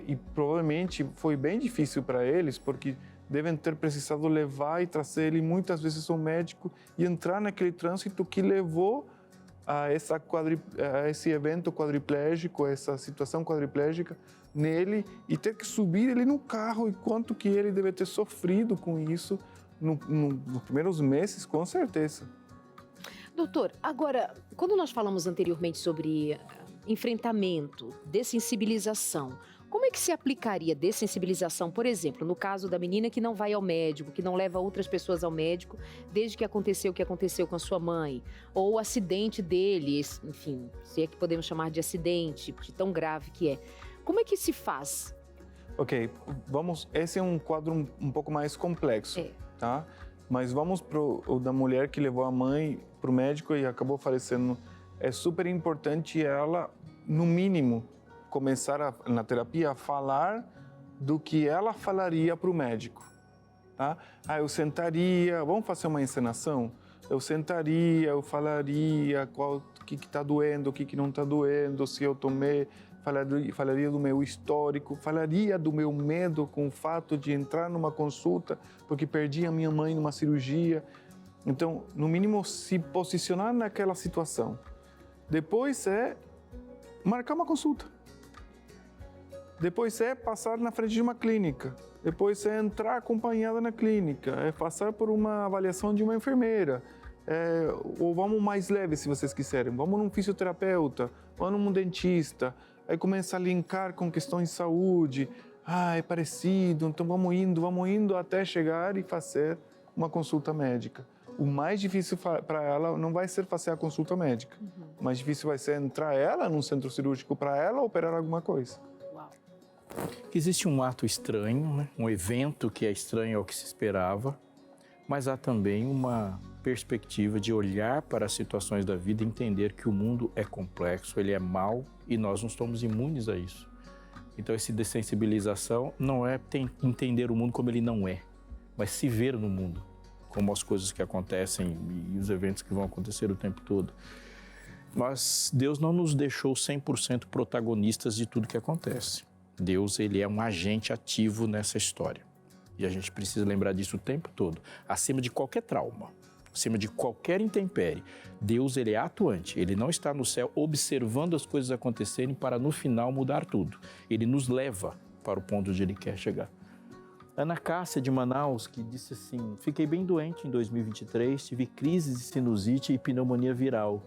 E provavelmente foi bem difícil para eles, porque devem ter precisado levar e trazer ele muitas vezes ao médico e entrar naquele trânsito que levou a esse evento quadriplégico, essa situação quadriplégica nele e ter que subir ele no carro e quanto que ele deve ter sofrido com isso nos primeiros meses, com certeza. Doutor, agora, quando nós falamos anteriormente sobre enfrentamento, dessensibilização, como é que se aplicaria dessensibilização, por exemplo, no caso da menina que não vai ao médico, que não leva outras pessoas ao médico desde que aconteceu o que aconteceu com a sua mãe, ou o acidente dele, enfim, se é que podemos chamar de acidente, de tão grave que é. Como é que se faz? Ok, esse é um quadro um pouco mais complexo, tá? Mas vamos o da mulher que levou a mãe para o médico e acabou falecendo. É super importante ela, no mínimo, começar na terapia a falar do que ela falaria para o médico. Tá? Eu sentaria, vamos fazer uma encenação? Eu sentaria, eu falaria o que está doendo, o que não está doendo, se eu tomei, falaria do meu histórico, falaria do meu medo com o fato de entrar numa consulta porque perdi a minha mãe numa cirurgia. Então, no mínimo, se posicionar naquela situação. Depois marcar uma consulta. Depois passar na frente de uma clínica. Depois entrar acompanhada na clínica. Passar por uma avaliação de uma enfermeira. Ou vamos mais leve, se vocês quiserem. Vamos num fisioterapeuta, vamos num dentista. Aí começa a linkar com questões de saúde. É parecido, então vamos indo até chegar e fazer uma consulta médica. O mais difícil para ela não vai ser fazer a consulta médica. O mais difícil vai ser entrar ela num centro cirúrgico para ela operar alguma coisa. Que existe um ato estranho, né? Um evento que é estranho ao que se esperava, mas há também uma perspectiva de olhar para as situações da vida e entender que o mundo é complexo, ele é mau e nós não estamos imunes a isso. Então, essa dessensibilização não é entender o mundo como ele não é, mas se ver no mundo, como as coisas que acontecem e os eventos que vão acontecer o tempo todo. Mas Deus não nos deixou 100% protagonistas de tudo que acontece. Deus, ele é um agente ativo nessa história. E a gente precisa lembrar disso o tempo todo. Acima de qualquer trauma, acima de qualquer intempérie, Deus, ele é atuante. Ele não está no céu observando as coisas acontecerem para no final mudar tudo. Ele nos leva para o ponto onde ele quer chegar. Ana Cássia, de Manaus, que disse assim: fiquei bem doente em 2023, tive crises de sinusite e pneumonia viral.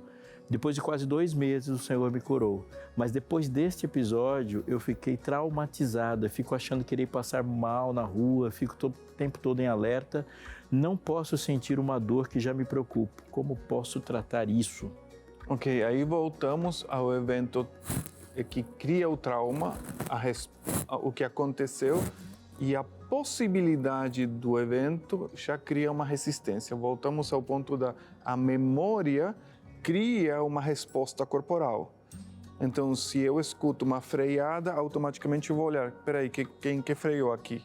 Depois de quase 2 meses, o Senhor me curou. Mas depois deste episódio, eu fiquei traumatizada, fico achando que irei passar mal na rua, fico o tempo todo em alerta. Não posso sentir uma dor que já me preocupa. Como posso tratar isso? Ok, aí voltamos ao evento que cria o trauma, o que aconteceu, e a possibilidade do evento já cria uma resistência. Voltamos ao ponto da memória cria uma resposta corporal. Então, se eu escuto uma freada, automaticamente eu vou olhar, peraí, quem que freou aqui?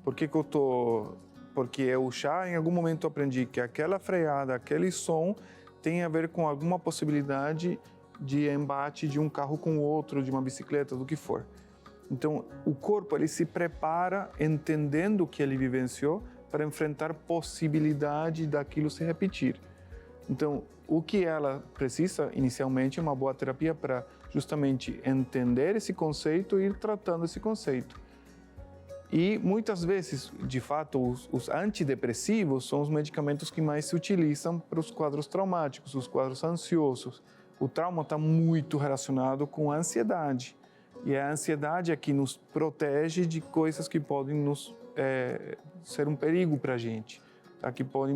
Por que eu tô... Porque eu já em algum momento aprendi que aquela freada, aquele som tem a ver com alguma possibilidade de embate de um carro com o outro, de uma bicicleta, do que for. Então, o corpo ele se prepara entendendo o que ele vivenciou para enfrentar possibilidade daquilo se repetir. Então, o que ela precisa inicialmente é uma boa terapia para justamente entender esse conceito e ir tratando esse conceito. E muitas vezes, de fato, os antidepressivos são os medicamentos que mais se utilizam para os quadros traumáticos, os quadros ansiosos. O trauma está muito relacionado com a ansiedade. E a ansiedade é que nos protege de coisas que podem ser um perigo para a gente, tá? Que podem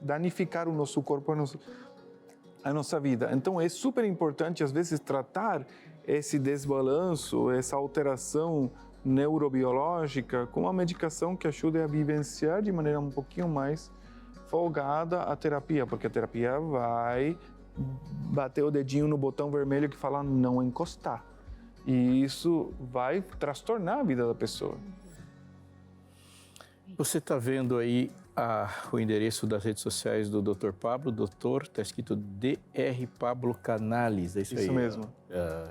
danificar o nosso corpo, a nossa vida. Então, é super importante, às vezes, tratar esse desbalanço, essa alteração neurobiológica com uma medicação que ajude a vivenciar de maneira um pouquinho mais folgada a terapia, porque a terapia vai bater o dedinho no botão vermelho que fala não encostar. E isso vai transtornar a vida da pessoa. Você está vendo aí o endereço das redes sociais do Dr. Pablo, está escrito Dr. Pablo Canales, é isso aí? Isso mesmo.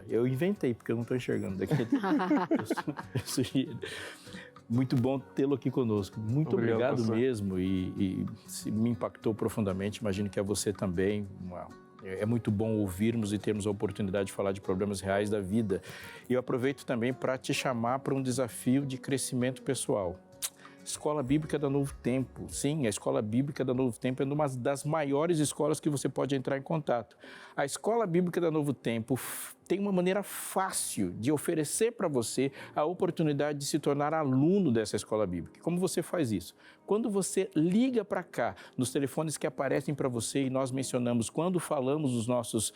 Eu inventei, porque eu não estou enxergando daqui. Eu sugiro. Muito bom tê-lo aqui conosco. Muito obrigado mesmo e me impactou profundamente, imagino que a você também. É muito bom ouvirmos e termos a oportunidade de falar de problemas reais da vida. E eu aproveito também para te chamar para um desafio de crescimento pessoal. Escola Bíblica da Novo Tempo. Sim, a Escola Bíblica da Novo Tempo é uma das maiores escolas que você pode entrar em contato. A Escola Bíblica da Novo Tempo tem uma maneira fácil de oferecer para você a oportunidade de se tornar aluno dessa Escola Bíblica. Como você faz isso? Quando você liga para cá, nos telefones que aparecem para você e nós mencionamos quando falamos dos nossas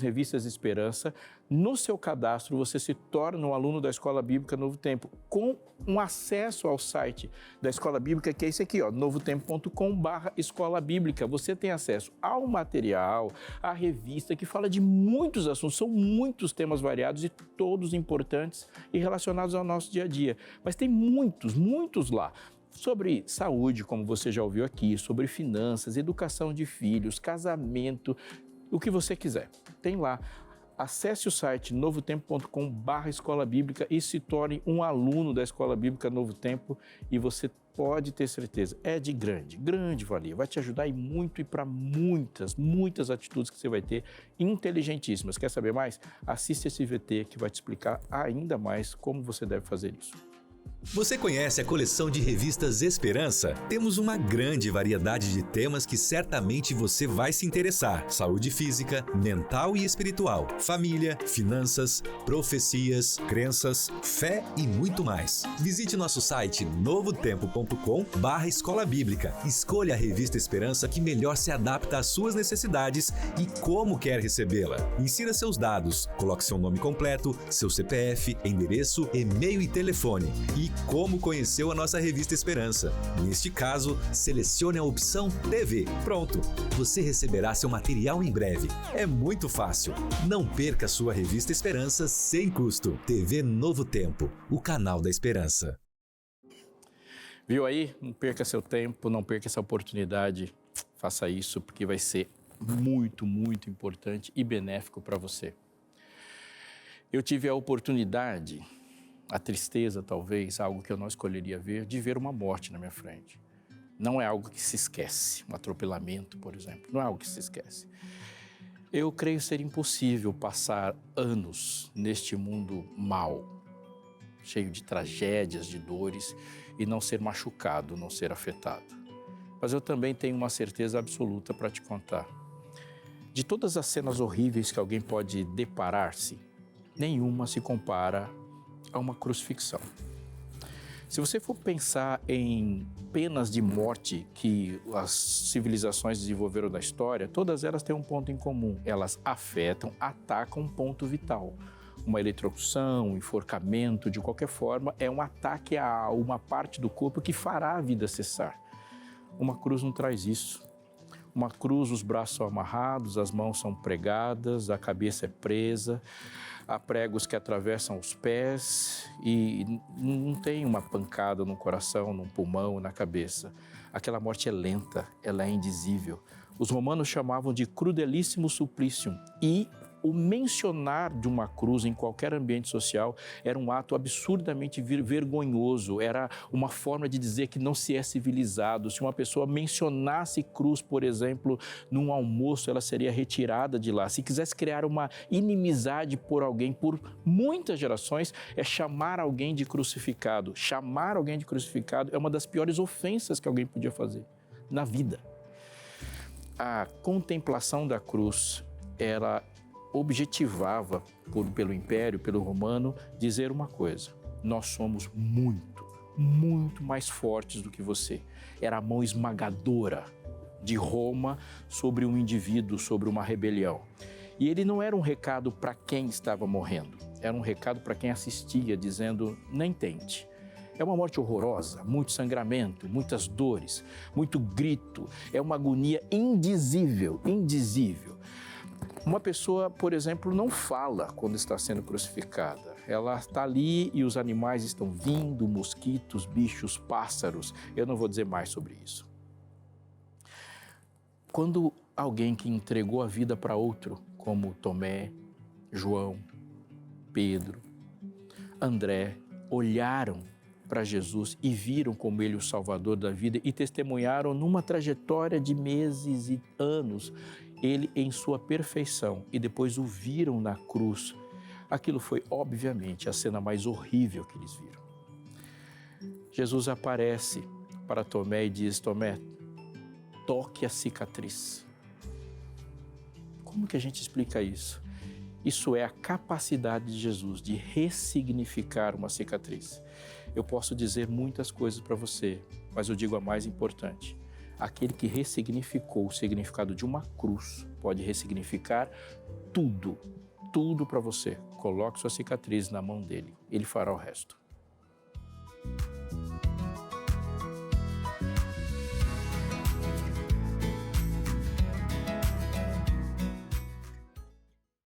revistas de esperança, no seu cadastro você se torna um aluno da Escola Bíblica Novo Tempo, com um acesso ao site da Escola Bíblica, que é esse aqui, novotempo.com/Escola Bíblica. Você tem acesso ao material, à revista, que fala de muitos assuntos, são muitos temas variados e todos importantes e relacionados ao nosso dia a dia. Mas tem muitos lá. Sobre saúde, como você já ouviu aqui, sobre finanças, educação de filhos, casamento, o que você quiser. Tem lá. Acesse o site novotempo.com/Escola Bíblica e se torne um aluno da Escola Bíblica Novo Tempo e você pode ter certeza, é de grande valia, vai te ajudar e muito e para muitas atitudes que você vai ter inteligentíssimas. Quer saber mais? Assiste esse VT que vai te explicar ainda mais como você deve fazer isso. Você conhece a coleção de revistas Esperança? Temos uma grande variedade de temas que certamente você vai se interessar. Saúde física, mental e espiritual, família, finanças, profecias, crenças, fé e muito mais. Visite nosso site novotempo.com/Escola Bíblica. Escolha a revista Esperança que melhor se adapta às suas necessidades e como quer recebê-la. Insira seus dados, coloque seu nome completo, seu CPF, endereço, e-mail e telefone. E como conheceu a nossa revista Esperança. Neste caso, selecione a opção TV. Pronto! Você receberá seu material em breve. É muito fácil. Não perca sua revista Esperança sem custo. TV Novo Tempo, o canal da esperança. Viu aí? Não perca seu tempo, não perca essa oportunidade. Faça isso porque vai ser muito importante e benéfico para você. Eu tive a oportunidade, a tristeza talvez, algo que eu não escolheria ver, de ver uma morte na minha frente. Não é algo que se esquece, um atropelamento, por exemplo, não é algo que se esquece. Eu creio ser impossível passar anos neste mundo mau, cheio de tragédias, de dores, e não ser machucado, não ser afetado. Mas eu também tenho uma certeza absoluta para te contar. De todas as cenas horríveis que alguém pode deparar-se, nenhuma se compara a uma crucifixão. Se você for pensar em penas de morte que as civilizações desenvolveram na história, todas elas têm um ponto em comum. Elas afetam, atacam um ponto vital. Uma eletrocução, um enforcamento, de qualquer forma, é um ataque a uma parte do corpo que fará a vida cessar. Uma cruz não traz isso. Uma cruz, os braços são amarrados, as mãos são pregadas, a cabeça é presa, há pregos que atravessam os pés e não tem uma pancada no coração, no pulmão, na cabeça. Aquela morte é lenta, ela é indizível. Os romanos chamavam de crudelissimo supplicium e o mencionar de uma cruz em qualquer ambiente social era um ato absurdamente vergonhoso, era uma forma de dizer que não se é civilizado. Se uma pessoa mencionasse cruz, por exemplo, num almoço, ela seria retirada de lá. Se quisesse criar uma inimizade por alguém, por muitas gerações, é chamar alguém de crucificado. Chamar alguém de crucificado é uma das piores ofensas que alguém podia fazer na vida. A contemplação da cruz, ela objetivava, pelo Império, pelo Romano, dizer uma coisa: nós somos muito mais fortes do que você. Era a mão esmagadora de Roma sobre um indivíduo, sobre uma rebelião. E ele não era um recado para quem estava morrendo, era um recado para quem assistia, dizendo: nem tente. É uma morte horrorosa, muito sangramento, muitas dores, muito grito, é uma agonia indizível. Uma pessoa, por exemplo, não fala quando está sendo crucificada. Ela está ali e os animais estão vindo, mosquitos, bichos, pássaros. Eu não vou dizer mais sobre isso. Quando alguém que entregou a vida para outro, como Tomé, João, Pedro, André, olharam para Jesus e viram como ele o Salvador da vida e testemunharam numa trajetória de meses e anos ele em sua perfeição e depois o viram na cruz. Aquilo foi, obviamente, a cena mais horrível que eles viram. Jesus aparece para Tomé e diz: Tomé, toque a cicatriz. Como que a gente explica isso? Isso é a capacidade de Jesus de ressignificar uma cicatriz. Eu posso dizer muitas coisas para você, mas eu digo a mais importante. Aquele que ressignificou o significado de uma cruz pode ressignificar tudo para você. Coloque sua cicatriz na mão dele, ele fará o resto.